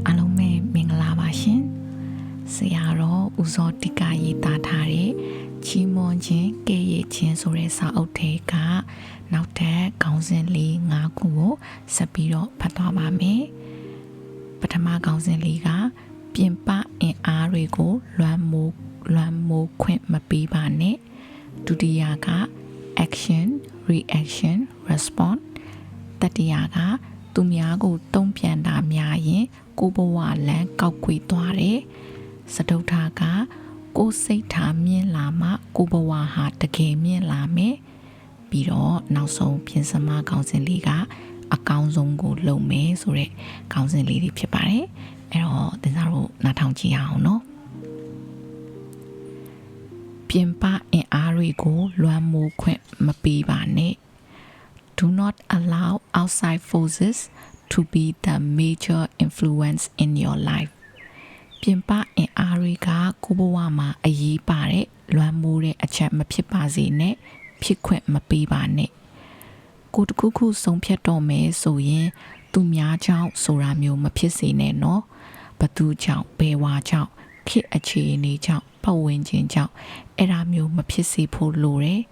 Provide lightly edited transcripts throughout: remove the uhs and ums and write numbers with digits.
အားလုံးပဲမင်္ဂလာပါရှင်ဆရာတော်ဦးစောတိကရေးသားထားတဲ့ချီးမွမ်းခြင်းကဲ့ရဲ့ခြင်းဆိုတဲ့စာအုပ်ထဲကနောက်ထပ်ခေါင်းစဉ်လေး၅ခုကိုဆက်ပြီးတော့ဖတ်သွားပါမယ်ပထမခေါင်းစဉ်လေးကပြင်ပအင်အားတွေကိုလွှမ်းမိုးခွင့်မပေးပါနဲ့ဒုတိယက action reaction response တတိယကသူများကိုတုံ့ပြန်တာများရင်ကိုဘဝလမ်းကောက်ခွေသွားတယ်စတုထကကိုစိတ်ထားမြင်လာမှကိုဘဝဟာတကယ်မြင်လာမယ်ပြီးတော့နောက်ဆုံးပြင်စမခေါင်းစဉ်လေးကအကောင်းဆုံးကိုလုပ်မယ်ဆိုတဲ့ခေါင်းစဉ်လေးတွေဖြစ်ပါတယ်အဲ့တော့သင်စားတို့နားထောင်ကြည့်အောင်နော်ပြင်ပအင်အားတွေကိုလွှမ်းမိုးခွင့်မပေးပါနဲ့ Do not allow outside forces to be the major influence in your life ပြင်ပအင်အားတွေကကိုဘဝမှာအရေးပါတဲ့လွှမ်းမိုးတဲ့အချက်မဖြစ်ပါစေနဲ့ဖြစ်ခွင့်မပေးပါနဲ့ကိုတခုခုဆုံးဖြတ်တော့မယ်ဆိုရင်သူများကြောင့်ဆိုတာမျိုးမဖြစ်စေနဲ့နော်ဘသူကြောင့်ဘယ်ဝါကြောင့်ခေတ်အခြေအနေကြောင့်ပတ်ဝန်းကျင်ကြောင့်အဲ့ဒါမျိုးမဖြစ်စေဖို့လိုတယ်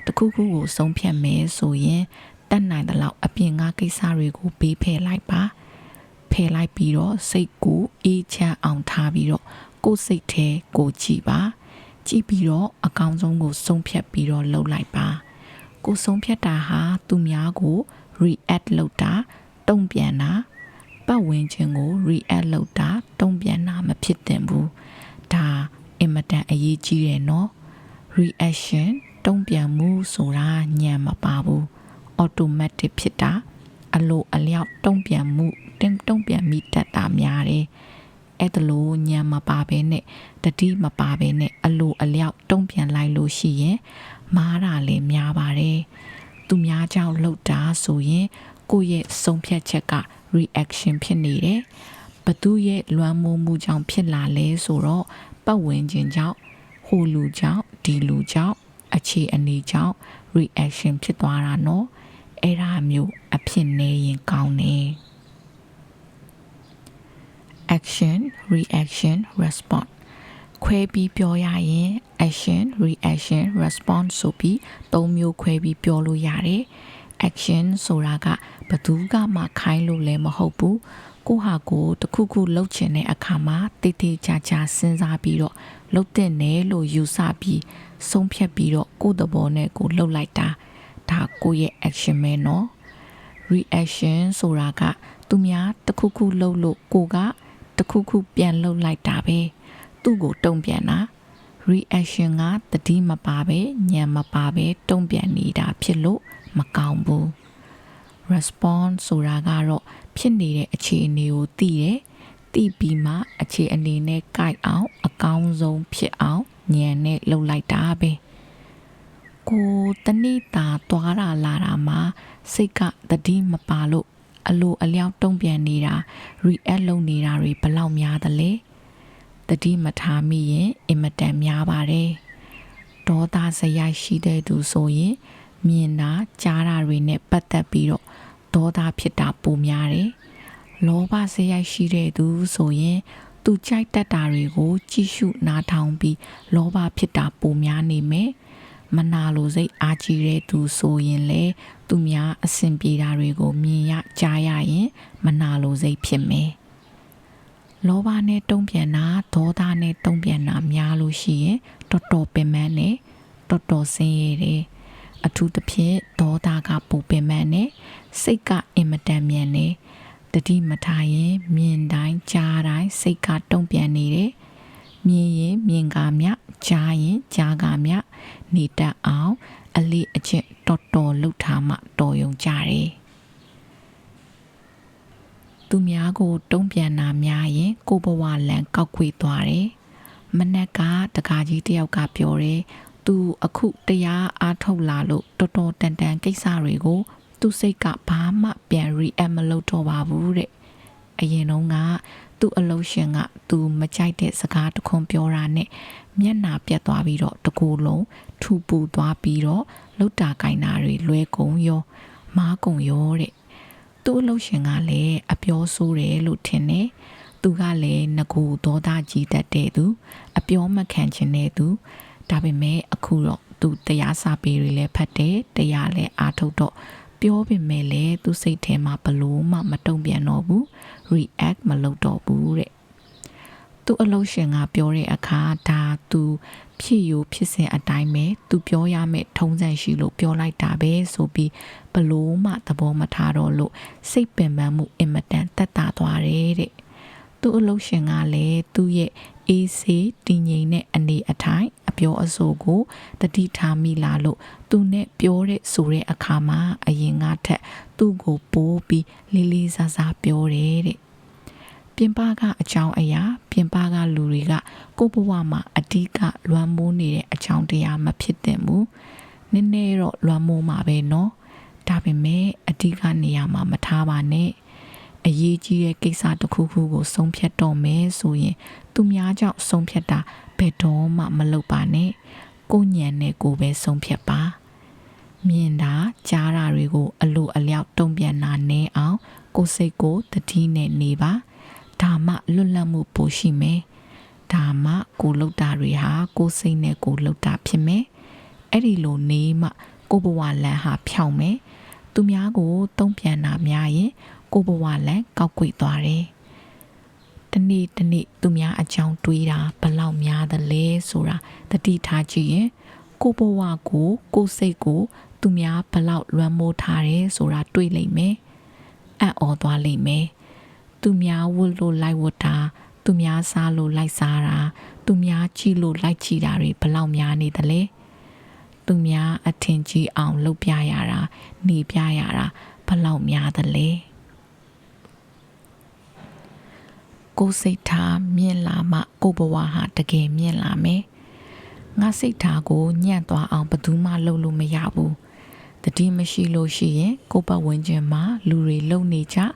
တခုခုကိုဆုံးဖြတ်မယ်ဆိုရင်တတ်နိုင်တဲ့လောက်အပြင်ကကိစ္စတွေကိုဘေးဖယ်လိုက်ပါဖယ်လိုက်ပြီးတော့စိတ်ကိုအေးချမ်းအောင်ထားပြီးတော့ကိုယ်စိတ်ထဲကိုကြည့်ပါကြည့်ပြီးတော့အကောင်းဆုံးကိုဆုံးဖြတ်ပြီးတော့လုပ်လိုက်ပါကိုဆုံးဖြတ်တာဟာသူများကို react လုပ်တာတုံ့ပြန်တာပတ်ဝန်းကျင်ကို react လုပ်တာတုံ့ပြန်တာမဖြစ်သင့်ဘူးဒါအင်မတန်အရေးကြီးတယ်နော် reaction တုံ့ပြန်မှုဆိုတာညံမပါဘူး automatic ဖြစ်တာအလိုအလျောက်တုံ့ပြန်မှုတုံ့ပြန်မိတတ်တာများတယ်အဲ့ဒါလို့ညံမပါဘဲနဲ့တတိမပါဘဲနဲ့အလိုအလျောက်တုံ့ပြန်လိုက်လို့ရှိရင်မားတာလည်းများပါတယ်သူများကြောင့်လှုပ်တာဆိုရင်ကိုယ့်ရဲ့ဆုံးဖြတ်ချက်က reaction ဖြစ်နေတယ်ဘသူရဲ့လွှမ်းမိုးမှုကြောင့်ဖြစ်လာလဲဆိုတော့ပတ်ဝန်းကျင်ကြောင့်ဟိုလူကြောင့်ဒီလူကြောင့်အခြေအနေကြောင့် reaction ဖြစ်သွားတာနော်အဲ့ဒါမျိုးအဖြစ်နေရင်ကောင်းတယ် action reaction response ခွဲပြီးပြောရရင် action reaction response ဆိုပြီး၃မျိုးခွဲပြီးပြောလို့ရတယ် action ဆိုတာကဘသူကမှခိုင်းလို့လည်းမဟုတ်ဘူးကိုဟာကိုတခုခုလှုပ်ချင်တဲ့အခါမှာတိတ်တိတ်ချာချာစဉ်းစားပြီးတော့လှုပ်တဲ့နယ်လို့ယူဆပြီးဆုံးဖြတ်ပြီးတော့ကိုယ့်သဘောနဲ့ကိုလှုပ်လိုက်တာဒါကိုယ့်ရဲ့ action ပဲနော် reaction ဆိုတာကသူများတခုခုလှုပ်လို့ကိုကတခုခုပြန်လှုပ်လိုက်တာပဲသူ့ကိုတုံ့ပြန်တာ reaction ကတတိမပါပဲညံမပါပဲတုံ့ပြန်နေတာဖြစ်လို့မကောင်းဘူး response ဆိုတာကတော့ဖြစ်နေတဲ့အခြေအနေကိုသိတယ်သိပြီးမှအခြေအနေနဲ့ကိုက်အောင်အကောင်းဆုံးဖြစ်အောင်ညံနဲ့လှုပ်လိုက်တာပဲကိုတနေ့တာသွားတာလာတာမှာစိတ်ကတတိမပါလို့အလိုအလျောက်တုံ့ပြန်နေတာ react လုပ်နေတာတွေဘလောက်များသလဲတတိမထားမိရင်အင်မတန်များပါတယ်ဒေါသစရိုက်ရှိတဲ့သူဆိုရင်မြင်တာကြားတာတွေနဲ့ပတ်သက်ပြီးတော့ဒေါသဖြစ်တာပိုများတယ်လောဘစရိုက်ရှိတဲ့သူဆိုရင်သူကြိုက်တတ်တာတွေကိုကြည့်ရှုနားထောင်ပြီးလောဘဖြစ်တာပိုများနေမယ်မနာလိုစိတ်အားကြီးတဲ့သူဆိုရင်လေသူများအဆင်ပြေတာတွေကိုမြင်ရကြားရရင်မနာလိုစိတ်ဖြစ်မယ်လောဘနဲ့တုံ့ပြန်တာဒေါသနဲ့တုံ့ပြန်တာများလို့ရှိရင်တော်တော်ပင်ပန်းနဲ့တော်တော်ဆင်းရဲတယ်အထူးသဖြင့်ဒေါသကပူပင်ပန်းနဲ့စိတ်ကအင်မတန်မြန်နေတတိမထားရင်မြင်တိုင်းကြားတိုင်းစိတ်ကတုံ့ပြန်နေတယ်မြင်ရင်မြင်ကမြကြားရင်ကြားကမြနေတတ်အောင်အလေးအကျင့်တော်တော်လှုပ်ထားမှတော်ယုံကြတယ်သူများကိုတုံ့ပြန်တာများရင်ကိုဘဝလန်ကောက်ခွေသွားတယ်မနက်ကတကားကြီးတယောက်ကပြောတယ်သူအခုတရားအားထုတ်လာလို့တော်တော်တန်တန်ကိစ္စတွေကိုသူစိတ်ကဘာမှပြန် react မလုပ်တော့ပါဘူးတဲ့အရင်တုန်းကသူ့အလုပ်ရှင်ကသူမကြိုက်တဲ့စကားတခွန်းပြောတာနဲ့မျက်နှာပြတ်သွားပြီးတော့တကူလုံးထူပူသွားပြီးတော့လှုပ်တာကိုင်းတာတွေလွဲကုန်ရော မားကုံရောတဲ့သူ့အလုပ်ရှင်ကလည်းအပြောဆိုးတယ်လို့ထင်တယ်သူကလည်းငကိုဒေါသကြီးတတ်တဲ့သူအပြောမခံချင်တဲ့သူဒါပေမဲ့အခုတော့သူတရားစာပေတွေလည်းဖတ်တယ်တရားလည်းအားထုတ်တော့ပြောပေမဲ့လည်းသူစိတ်ထဲမှာဘလို့မှမတုံ့ပြန်တော့ဘူး react မလုပ်တော့ဘူးတဲ့သူအလုပ်ရှင်ကပြောတဲ့အခါဒါသူဖြစ်ယူဖြစ်စဉ်အတိုင်းပဲသူပြောရမယ့်ထုံးစံရှိလို့ပြောလိုက်တာပဲဆိုပြီးဘလို့မှသဘောမထားတော့လို့စိတ်ပင်ပန်းမှုအင်မတန်တက်တာသွားတယ်တဲ့သူအလုပ်ရှင်ကလည်းသူ့ရဲ့အေးဆေးတည်ငြိမ်တဲ့အနေအထိုင်အပြောအဆိုကိုတတိထားမိလာလို့သူနဲ့ပြောတဲ့ဆိုတဲ့အခါမှာအရင်ကထက်သူ့ကိုပိုးပြီးလေးလေးစားစားပြောတယ်တဲ့ပြင်ပကအကြောင်းအရာပြင်ပကလူတွေကကိုယ့်ဘဝမှာအဓိကလွမ်းမိုးနေတဲ့အကြောင်းတရားမဖြစ်သင့်ဘူးနည်းနည်းတော့လွမ်းမိုးမှာပဲနော်ဒါပေမဲ့အဓိကနေရာမှာမထားပါနဲ့အရေးကြီးတဲ့ကိစ္စတစ်ခုခုကိုဆုံးဖြတ်တော့မယ်ဆိုရင်သူများကြောင့်ဆုံးဖြတ်တာဘယ်တော့မှမလုပ်ပါနဲ့ကိုညံနဲ့ကိုပဲဆုံးဖြတ်ပါမြင်တာကြားတာတွေကိုအလိုအလျောက်တုံ့ပြန်တာနဲ့အောင်ကိုစိတ်ကိုတတိနဲ့နေပါဒါမှလွတ်လပ်မှုပိုရှိမယ်ဒါမှကိုလှုပ်တာတွေဟာကိုစိတ်နဲ့ကိုလှုပ်တာဖြစ်မယ်အဲ့ဒီလိုနေမှကိုဘဝလမ်းဟာဖြောင်းမယ်သူများကိုတုံ့ပြန်တာများရင်ကိုဘဝလမ်းကောက်ကွေ့သွားတယ်တနေ့တနေ့သူများအကြောင်းတွေးတာဘလောက်များသလဲဆိုတာတတိထားကြည့်ရင်ကိုဘဝကိုစိတ်ကိုသူများဘလောက်လွမ်းမိုးထားတယ်ဆိုတာတွေးလိမ့်မယ်အံ့ဩသွားလိမ့်မယ်သူများဝတ်လို့လိုက်ဝတ်တာသူများစားလို့လိုက်စားတာသူများကြည့်လို့လိုက်ကြည့်တာတွေဘလောက်များနေသလဲသူများအထင်ကြီးအောင်လုပ်ပြရတာနေပြရတာဘလောက်များသလဲကိုစိတ်ထားမြင့်လာမှကိုဘဝဟာတကယ်မြင့်လာမယ်ငါစိတ်ထားကိုညံ့သွားအောင်ဘယ်သူမှလုပ်လို့မရဘူးတတိမရှိလို့ရှိရင်ကိုပတ်ဝန်းကျင်မှာလူတွေလုံနေကြ၊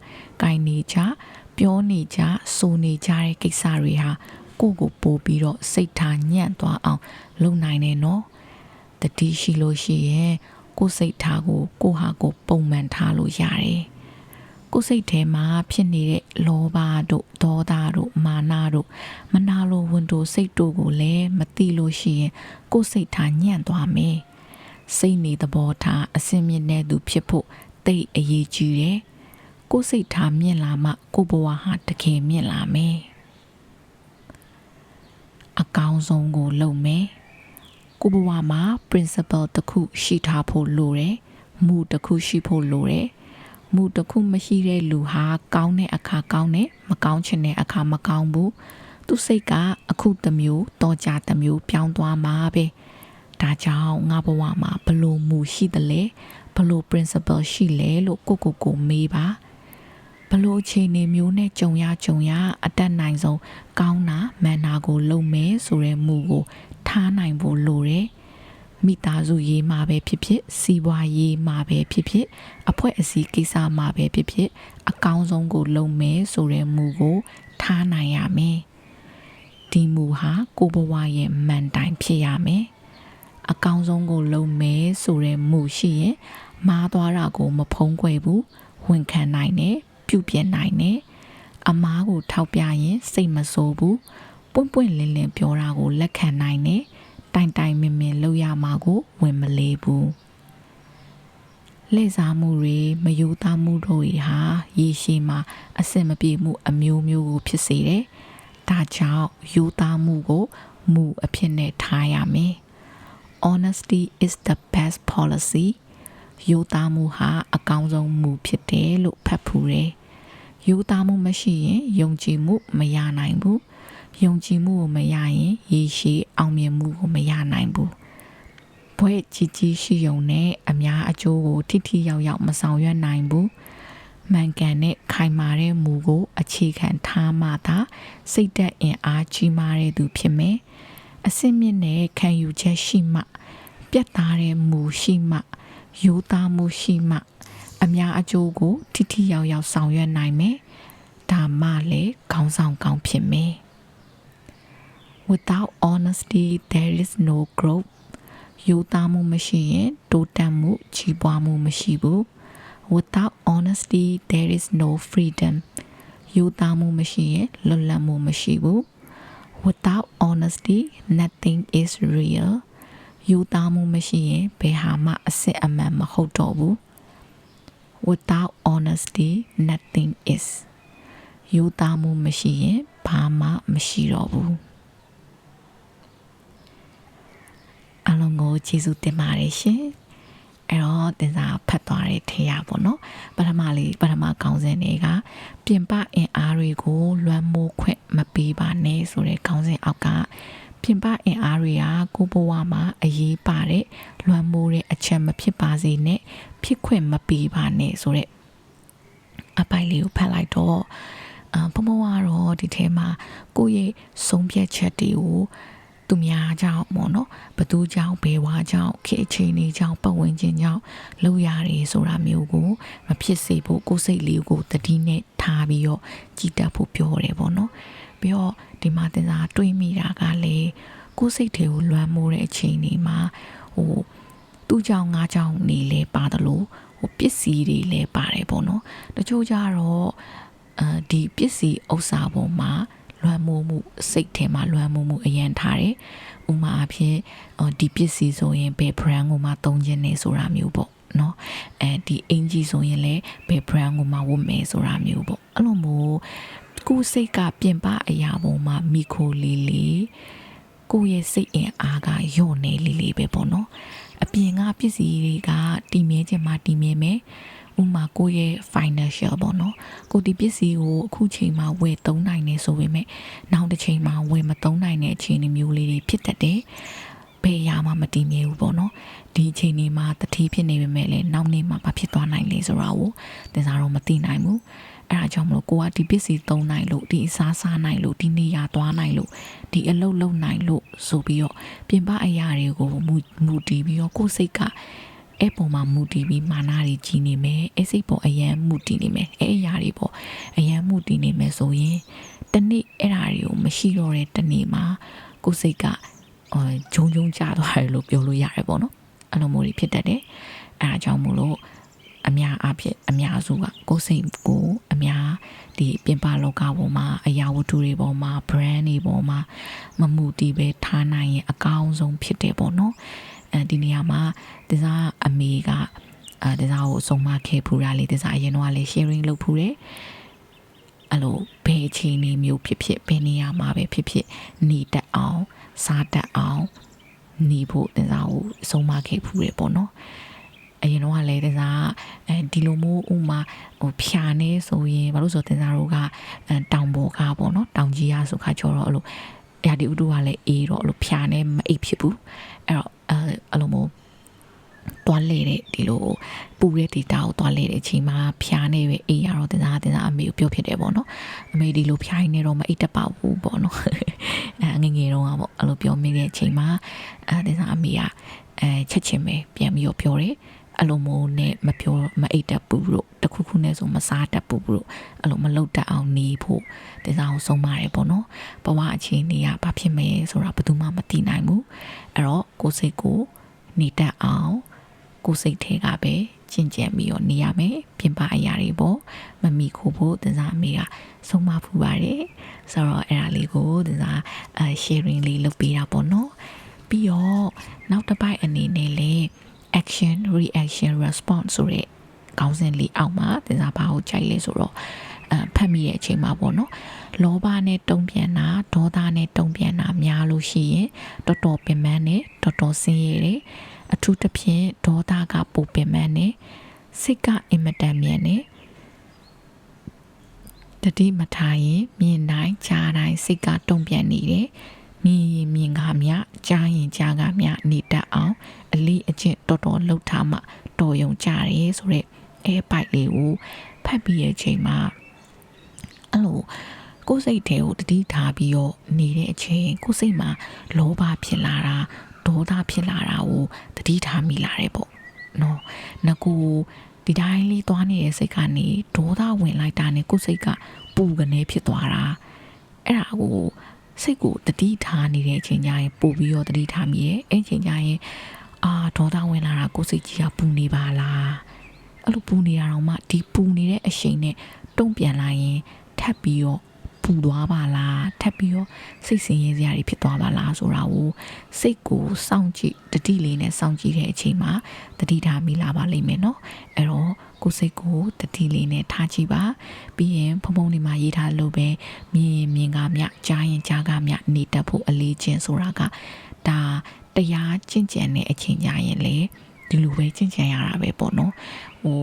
ကိုင်နေကြ၊ပြောနေကြ၊ဆိုနေကြတဲ့ကိစ္စတွေဟာကိုပို့ပြီးတော့စိတ်ထားညံ့သွားအောင်လုပ်နိုင်တယ်နော်တတိရှိလို့ရှိရင်ကိုစိတ်ထားကိုဟာကိုပုံမှန်ထားလို့ရတယ်ကိုစိတ်ထဲမှာဖြစ်နေတဲ့လောဘတို့ဒေါသတို့မာနတို့မနာလိုဝန်တိုစိတ်တို့ကိုလည်းမသိလို့ရှိရင်ကိုစိတ်ထားညံ့သွားမယ်စိတ်နေသဘောထားအစင်မြင့်တဲ့သူဖြစ်ဖို့တိတ်အရေးကြီးတယ်ကိုစိတ်ထားမြင့်လာမှကိုဘဝဟာတကယ်မြင့်လာမယ်အကောင်းဆုံးကိုလုပ်မယ်ကိုဘဝမှာ principle တစ်ခုရှိထားဖို့လိုတယ်မူတစ်ခုရှိဖို့လိုတယ်မူတစ်ခုမရှိတဲ့လူဟာကောင်းတဲ့အခါကောင်းတယ်မကောင်းချင်တဲ့အခါမကောင်းဘူးသူစိတ်ကအခုတစ်မျိုးတော့ကြတစ်မျိုးပြောင်းသွားမှာပဲဒါကြောင့်ငါဘဝမှာဘလို့မူရှိတယ်လဲဘလို့ principle ရှိလဲလို့ကိုမေးပါဘလို့အခြေအနေမျိုးနဲ့ကြုံရအတက်နိုင်ဆုံးကောင်းတာမှန်တာကိုလုပ်မယ်ဆိုတဲ့မူကိုထားနိုင်ဖို့လိုတယ်မိသားစုရေးမှာပဲဖြစ်ဖြစ်စီးပွားရေးမှာပဲဖြစ်ဖြစ်အဖွဲ့အစည်းကိစ္စမှာပဲဖြစ်ဖြစ်အကောင်းဆုံးကိုလုပ်မယ်ဆိုတဲ့မူကိုထားနိုင်ရမယ်ဒီမူဟာကိုဘဝရဲ့မှန်တိုင်ဖြစ်ရမယ်အကောင်းဆုံးကိုလုပ်မယ်ဆိုတဲ့မူရှိရင်မားသွားတာကိုမဖုံးကွယ်ဘူးဝန်ခံနိုင်တယ်ပြုပြင်နိုင်တယ်အမားကိုထောက်ပြရင်စိတ်မဆိုးဘူးပွင့်လင်းပြောတာကိုလက်ခံနိုင်တယ်တိုင်မင်လုပ်ရမှာကိုဝင်မလေးဘူးလှည့်စားမှုတွေမယိုးသားမှုတို့ဟာရေရှည်မှာအဆင်မပြေမှုအမျိုးမျိုးကိုဖြစ်စေတယ်ဒါကြောင့်ယိုးသားမှုကိုမူအဖြစ်နဲ့ထားရမယ်Honesty is the best policy ရိုးသားမှုဟာအကောင်းဆုံးမူဖြစ်တယ်လို့ဖတ်ဖူးတယ်ရိုးသားမှုမရှိရင်ယုံကြည်မှုမရနိုင်ဘူးယုံကြည်မှုကိုမရရင်ရေရှည်အောင်မြင်မှုကိုမရနိုင်ဘူးဘွဲ့ကြီးရှိုံနဲ့အများအကျိုးကိုထိရောက်မဆောင်ရွက်နိုင်ဘူးမှန်ကန်တဲ့ခိုင်မာတဲ့မူကိုအခြေခံထားမှသာစိတ်ဓာတ်အင်အားကြီးမားတဲ့သူဖြစ်မယ်အစင်းမြင့်တဲ့ခံယူချက်ရှိမှပြတ်သားတဲ့မူရှိမှရိုးသားမှုရှိမှအများအကျိုးကိုထိရောက်ဆောင်ရွက်နိုင်မယ်ဒါမှလည်းခေါင်းဆောင်ကောင်းဖြစ်မယ် Without honesty there is no growth ရိုးသားမှုမရှိရင်တိုးတက်မှုကြီးပွားမှုမရှိဘူး Without honesty there is no freedom ယူသားမှုမရှိရင်လွတ်လပ်မှုမရှိဘူး Without honesty nothing is real ယူသားမှုမရှိရင်ဘယ်ဟာမှအစစ်အမှန်မဟုတ်တော့ဘူး Without honesty nothing is ယူသားမှုမရှိရင်ဘာမှမရှိတော့ဘူးအားလုံးကိုကျေးဇူးတင်ပါတယ်ရှင်အဲ့တော့တင်စားဖတ်သွားတဲ့ထေရပေါ့နော်ပထမခေါင်းစဉ်တွေကပြင်ပအင်အားတွေကိုလွှမ်းမိုးခွင့်မပေးပါနဲ့ဆိုတဲ့ခေါင်းစဉ်အောက်ကပြင်ပအင်အားတွေကကိုဘဝမှာအရေးပါတဲ့လွှမ်းမိုးတဲ့အချက်မဖြစ်ပါစေနဲ့ဖြစ်ခွင့်မပေးပါနဲ့ဆိုတဲ့အပိုင်လေးကိုဖတ်လိုက်တော့ဘမဝတော့ဒီထဲမှာကိုယ့်ရဲ့ဆုံးဖြတ်ချက်တွေကိုသူများကြောင့်ပေါ့နော်ဘသူကြောင့်ဘယ်ဝါကြောင့်ခေတ်ချိန်တွေကြောင့်ပတ်ဝန်းကျင်ကြောင့်လုပ်ရတယ်ဆိုတာမျိုးကိုမဖြစ်စေဖို့ကိုယ်စိတ်လေးကိုတတိနဲ့ထားပြီးတော့ကြည်တက်ဖို့ပြောတယ်ပေါ့နော်ပြီးတော့ဒီမှာတင်စားတွေးမိတာကလေကိုယ်စိတ်တွေကိုလွှမ်းမိုးတဲ့အချိန်တွေမှာသူ့ကြောင့်ငါကြောင့်နေလဲပါတယ်လို့ပစ္စည်းတွေလည်းပါတယ်ပေါ့နော်တချို့ကြတော့ဒီပစ္စည်းဥစ္စာပေါ်မှာလွှမ်းမိုးမှုစိတ်ထဲမှာလွှမ်းမိုးမှုအရင်ထားတယ်ဥမာအဖြစ်ဒီပစ္စည်းဆိုရင်ဘယ် brand ကိုမှသုံးခြင်းနေဆိုတာမျိုးပေါ့နော်ဒီအင်ဂျီဆိုရင်လည်းဘယ် brand ကိုမှဝတ်မယ်ဆိုတာမျိုးပေါ့အဲ့လိုမျိုးကိုယ်စိတ်ကပြင်ပအရာပေါ်မှာမိခိုလေးလေးကိုယ့်ရဲ့စိတ်အင်အားကညော့နေလေးလေးပဲပေါ့နော်အပြင်ကပစ္စည်းတွေကတည်မြဲခြင်းမှတည်မြဲမယ်ဥမာကိုယ့်ရဲ့ financial ပေါ့နော်ကိုဒီပစ္စည်းကိုအခုချိန်မှာဝယ်သုံးနိုင်နေဆိုပေမဲ့နောက်တစ်ချိန်မှာဝယ်မသုံးနိုင်တဲ့အခြေအနေမျိုးလေးတွေဖြစ်တတ်တယ်ဘယ်အရာမှမတည်မြဲဘူးပေါ့နော်ဒီအချိန်လေးမှာတတိဖြစ်နေပေမဲ့လည်းနောက်နေ့မှာမဖြစ်သွားနိုင်လေဆိုတာကိုသင်စားတော့မသိနိုင်ဘူးအဲ့ဒါကြောင့်မလို့ကိုကဒီပစ္စည်းသုံးနိုင်လို့ဒီအစားစားနိုင်လို့ဒီနေရာသွားနိုင်လို့ဒီအလုပ်လုပ်နိုင်လို့ဆိုပြီးတော့ပြင်ပအရာတွေကိုမူတည်ပြီးတော့ကိုယ်စိတ်ကအဲ့ပေါ်မှာမူတည်ပြီးမာနတွေကြီးနေမယ်အဲ့စိတ်ပေါ်အယံမူတည်နေမယ်အဲ့အရာတွေပေါ်အယံမူတည်နေမယ်ဆိုရင်တနေ့အဲ့ဓာတွေကိုမရှိတော့တဲ့တနေ့မှာကိုယ်စိတ်ကဂျုံကျသွားတယ်လို့ပြောလို့ရတယ်ပေါ့နော်အဲ့လိုမျိုးတွေဖြစ်တတ်တယ်အဲ့ဒါကြောင့်မို့လို့အများစုကကိုယ်စိတ်ကိုအများဒီပြင်ပလောကပေါ်မှာအရာဝတ္ထုတွေပေါ်မှာ brand တွေပေါ်မှာမမူတည်ပဲထားနိုင်ရင်အကောင်းဆုံးဖြစ်တယ်ပေါ့နော်ဒီနေရာမှာဒီစားအမေကဒီစားကိုဆုံးမခဲ့ဖူးတာလေဒီစားအရင်တော့လေ sharing လုပ်ဖူးတယ်အဲ့လိုဘယ်အချိန်မျိုးဖြစ်ဘယ်နေရာမှာပဲဖြစ်နေတတ်အောင်စားတတ်အောင်နေဖို့ဒီစားကိုဆုံးမခဲ့ဖူးတယ်ပေါ့နော်အရင်တော့လည်းဒီစားဒီလိုမျိုးဥမာဖြာနေဆိုရင်ဘာလို့ဆိုတင်စားတို့ကတောင်ပေါ်ကပေါ့နော်တောင်ကြီးရဆိုခါကျတော့အဲ့လိုရာဒီဥတုကလည်းအေးတော့အဲ့လိုဖြာနေမအိပ်ဖြစ်ဘူးအဲ့တော့အဲ့လိုမျိုးတွားလေတဲ့ဒီလိုပူတဲ့ဒေတာကိုတွားလေတဲ့အချိန်မှာဖြာနေပဲအေးရတော့တင်စားအမေကိုပြောဖြစ်တယ်ပေါ့နော်အမေဒီလိုဖြာနေတော့မအိပ်တတ်ပါဘူးပေါ့နော်ငငယ်တော့ပေါ့အဲ့လိုပြောမိတဲ့အချိန်မှာတင်စားအမေကချက်ချင်းပဲပြန်ပြီးတော့ပြောတယ်အဲ့လိုမျိုးနဲ့မအိတ်တတ်ဘူးလို့တခုခုနဲ့ဆိုမစားတတ်ဘူးလို့အဲ့လိုမလုပ်တတ်အောင်နေဖို့ဒီစားကိုဆုံးပါတယ်ပေါ့နော်ဘဝအခြေအနေကဘာဖြစ်မယ်ဆိုတာဘယ်သူမှမသိနိုင်ဘူးအဲ့တော့ကိုယ်စိတ်ကိုနေတတ်အောင်ကိုယ်စိတ်ထဲကပဲကျင့်ကြံပြီးတော့နေရမယ်ပြင်ပအရာတွေပေါ့မမီခိုးဖို့ဒီစားအမေကဆုံးမဖူးပါတယ်ဆိုတော့အဲ့ဒါလေးကိုဒီစားsharing လေးလုပ်ပေးတာပေါ့နော်ပြီးတော့နောက်တစ်ပိုက်အနေနဲ့လေaction reaction response ဆိုတဲ့ခေါင်းစဉ်လေးအောက်မှာသင်စားဘာကိုကြိုက်လဲဆိုတော့ဖတ်မိတဲ့အချိန်မှာပေါ့နော်လောဘနဲ့တုံ့ပြန်တာဒေါသနဲ့တုံ့ပြန်တာများလို့ရှိရင်တော်တော်ပင်ပန်းနဲ့တော်တော်ဆင်းရဲတယ်အထူးသဖြင့်ဒေါသကပိုပင်ပန်းနဲ့စိတ်ကအင်မတန်မြန်နဲ့တတိမထားရင်မြင်တိုင်းကြားတိုင်းစိတ်ကတုံ့ပြန်နေတယ်မြင်ကမြကြားရင်ကြားကမြနေတတ်အောင်အလေးအကျင့်တော်တော်လှုပ်ထားမှတော်ရုံကြတယ်ဆိုတော့အဲပိုက်လေးကိုဖတ်ပြီးရဲ့ချိန်မှာအဲ့လိုကိုယ်စိတ်ထဲကိုတတိထားပြီးတော့နေတဲ့အချိန်ကိုယ်စိတ်မှာလောဘဖြစ်လာတာဒေါသဖြစ်လာတာကိုတတိထားမိလာတယ်ပေါ့နော်ငကူဒီတိုင်းလေးသွားနေတဲ့စိတ်ကနေဒေါသဝင်လိုက်တာနဲ့ကိုယ်စိတ်ကပူကနေဖြစ်သွားတာအဲ့ဒါကိုစိတ်ကိုတတိထားနေတဲ့အချိန်ကျရင်ပို့ပြီးတော့တတိထားမိရဲ့အဲ့ချိန်ကျရင်ဒေါသဝင်လာတာကိုယ်စိတ်ကြီးကပူနေပါလား အဲ့လိုပူနေတာတော့မှဒီပူနေတဲ့အချိန်နဲ့တုံ့ပြန်လာရင်ထပ်ပြီးတော့ပူသွားပါလားထပ်ပြီးတော့စိတ်ဆင်းရဲစရာတွေဖြစ်သွားပါလားဆိုတာကိုစိတ်ကိုစောင့်ကြည့်တတိလေးနဲ့စောင့်ကြည့်တဲ့အချိန်မှာတတိထားမိလာပါလိမ့်မယ်နော်အဲ့တော့ကိုယ်စိတ်ကိုတတိလေးနဲ့ထားကြည့်ပါပြီးရင်ဖုံဖုံလေးမှာရေးထားလို့ပဲမြင်မြင်ကမြကြားရင်ကြားကမြနေတတ်ဖို့အလေးချင်းဆိုတာကဒါတရားကျင့်ကြံတဲ့အချိန်ကြရင်လေဒီလိုပဲကျင့်ကြံရတာပဲပေါ့နော်ဟို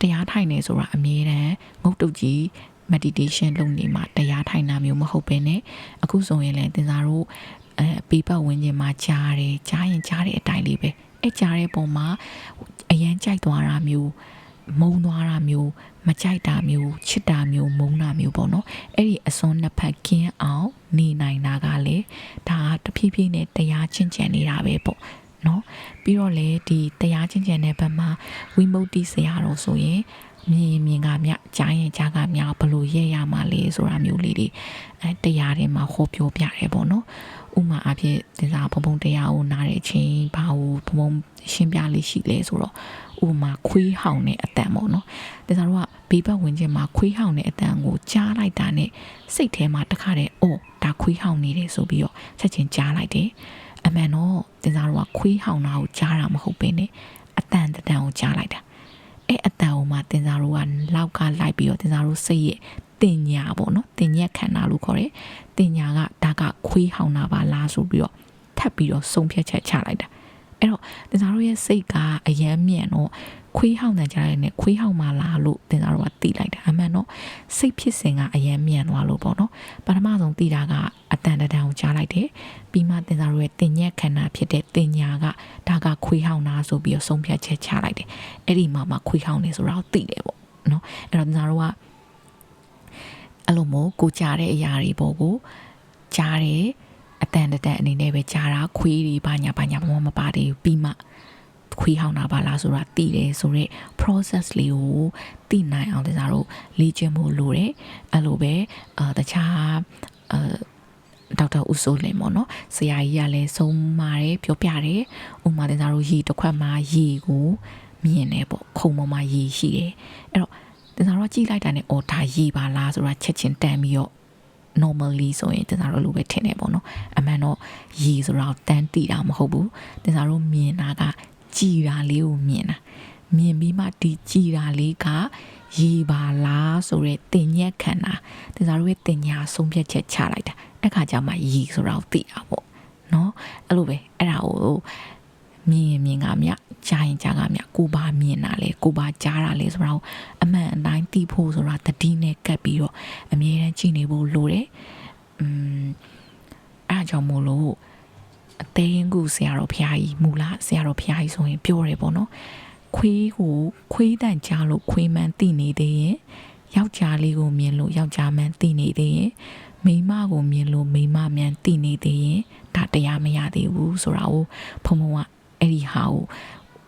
တရားထိုင်နေဆိုတာအမြဲတမ်းငုတ်တုတ်ကြီးmeditation လုပ်နေမှာတရားထိုင်တာမျိုးမဟုတ်ပဲねအခုဆိုရင်လည်းသင်စားတို့ပေးပတ်ဝင်ခြင်းမှာကြားတယ်ကြားရင်ကြားတဲ့အတိုင်းလေးပဲအဲ့ကြားတဲ့ပုံမှာအရန်ကြိုက်သွားတာမျိုးမုန်းသွားတာမျိုးမကြိုက်တာမျိုးချစ်တာမျိုးမုန်းတာမျိုးပေါ့နော်အဲ့ဒီအစွန်းနှစ်ဖက်ကင်းအောင်နေနိုင်တာကလေဒါတဖြည်းဖြည်းနဲ့တရားကျင့်ကြံနေတာပဲပေါ့နော်ပြီးတော့လေဒီတရားကျင့်ကြံတဲ့ဘက်မှာဝိမု ക്തി ဆရာတော်ဆိုရင်မြင်ကမြကြားရင်ကြားကမြဘလို့ရဲရမှာလဲဆိုတာမျိုးလေးတွေတရားတွေမှာဟောပြောပြတယ်ပေါ့နော်ဥမာအဖြစ်ဒီစားဘုံတရားကိုနားတဲ့အချိန်ဘာကိုဘုံရှင်းပြလေးရှိလဲဆိုတော့ဥမာခွေးဟောင်တဲ့အတန်ပေါ့နော်ဒီစားတို့ကဘေးဘက်ဝင်ခြင်းမှာခွေးဟောင်တဲ့အတန်ကိုကြားလိုက်တာနဲ့စိတ်ထဲမှာတခါတည်းအော်ဒါခွေးဟောင်နေတယ်ဆိုပြီးတော့ချက်ချင်းကြားလိုက်တယ်အမှန်တော့ဒီစားတို့ကခွေးဟောင်တာကိုကြားတာမဟုတ်ဘဲနဲ့အတန်ကိုကြားလိုက်တာအဲ့အတန်ကိုမှတင်စားတို့ကလောက်ကလိုက်ပြီးတော့တင်စားတို့စိတ်ရဲ့တင်ညာပေါ့နော်တင်ညက်ခန္ဓာလို့ခေါ်တယ်တင်ညာကဒါကခွေးဟောင်တာပါလားဆိုပြီးတော့ထပ်ပြီးတော့ဆုံးဖြတ်ချက်ချလိုက်တာအဲ့တော့တင်စားတို့ရဲ့စိတ်ကအယမ်းမြန်တော့ခွေးဟောင်တဲ့ကြားရတဲ့ခွေးဟောင်ပါလားလို့တင်စားတို့ကသိလိုက်တာအမှန်တော့စိတ်ဖြစ်စဉ်ကအယမ်းမြန်သွားလို့ပေါ့နော်ပထမဆုံးသိတာကအတန်တန်ကိုကြားလိုက်တယ်ပြီးမှတင်စားတို့ရဲ့တင်ညက်ခန္ဓာဖြစ်တဲ့တင်ညာကဒါကခွေးဟောင်တာဆိုပြီးတော့ဆုံးဖြတ်ချက်ချလိုက်တယ်အဲ့ဒီမှာခွေးဟောင်နေဆိုတော့သိတယ်ပေါ့နော်အဲ့တော့တင်စားတို့ကအဲ့လိုမျိုးကိုကြားတဲ့အရာတွေပေါ့ကိုကြားတယ်အတန်အနေနဲ့ပဲကြားတာခွေးတွေဘာညာမပါတယ်ပြီးမှခွေးဟောင်းတာပါလားဆိုတာသိတယ်ဆိုတော့ process လေးကိုသိနိုင်အောင်တစားတို့လေ့ကျင့်ဖို့လိုတယ်အဲ့လိုပဲတခြားဒေါက်တာဦးစိုးလင်ပေါ့နော်ဆရာကြီးကလည်းဆုံးပါတယ်ပြောပြတယ်ဥမာတစားတို့ရေတစ်ခွက်မှာရေကိုမြင်တယ်ပေါ့ခုံပေါ်မှာရေရှိတယ်အဲ့တော့တစားတို့ကြည့်လိုက်တာနဲ့အော်ဒါရေပါလားဆိုတာချက်ချင်းတန်ပြီးတော့normally ဆိုရင်တင်စားတို့လိုပဲထင်တယ်ပေါ့နော်အမှန်တော့ရေဆိုတော့တန်းတိတာမဟုတ်ဘူးတင်စားတို့မြင်တာကကြည်တာလေးကိုမြင်ပြီးမှဒီကြည်တာလေးကရေပါလားဆိုရဲတင်ညက်ခံတာတင်စားတို့ရဲ့တင်ညာဆုံးဖြတ်ချက်ချလိုက်တာအဲ့ခါကျမှရေဆိုတော့သိတာပေါ့နော်အဲ့လိုပဲအဲ့ဒါကိုမြင်ကမြကြားရင်ကြားကမြကိုပါမြင်တာလေကိုပါကြားတာလေဆိုတော့အမှန်အတိုင်းသိဖို့ဆိုတာတတိနဲ့ကပ်ပြီးတော့အမြဲတမ်းကြည့်နေဖို့လိုတယ်အဲ့ကြောင့်မို့လို့အသေးရင်ကူဆရာတော်ဖျားကြီးမူလာဆရာတော်ဖျားကြီးဆိုရင်ပြောတယ်ပေါ့နော်ခွေးကိုခွေးတန်ကြားလို့ခွေးမှန်သိနေသေးရင်ယောက်ျားလေးကိုမြင်လို့ယောက်ျားမှန်သိနေသေးရင်မိန်းမကိုမြင်လို့မိန်းမမှန်သိနေသေးရင်ဒါတရားမရသေးဘူးဆိုတာကိုဖုံကအဲ့ဒီဟာကို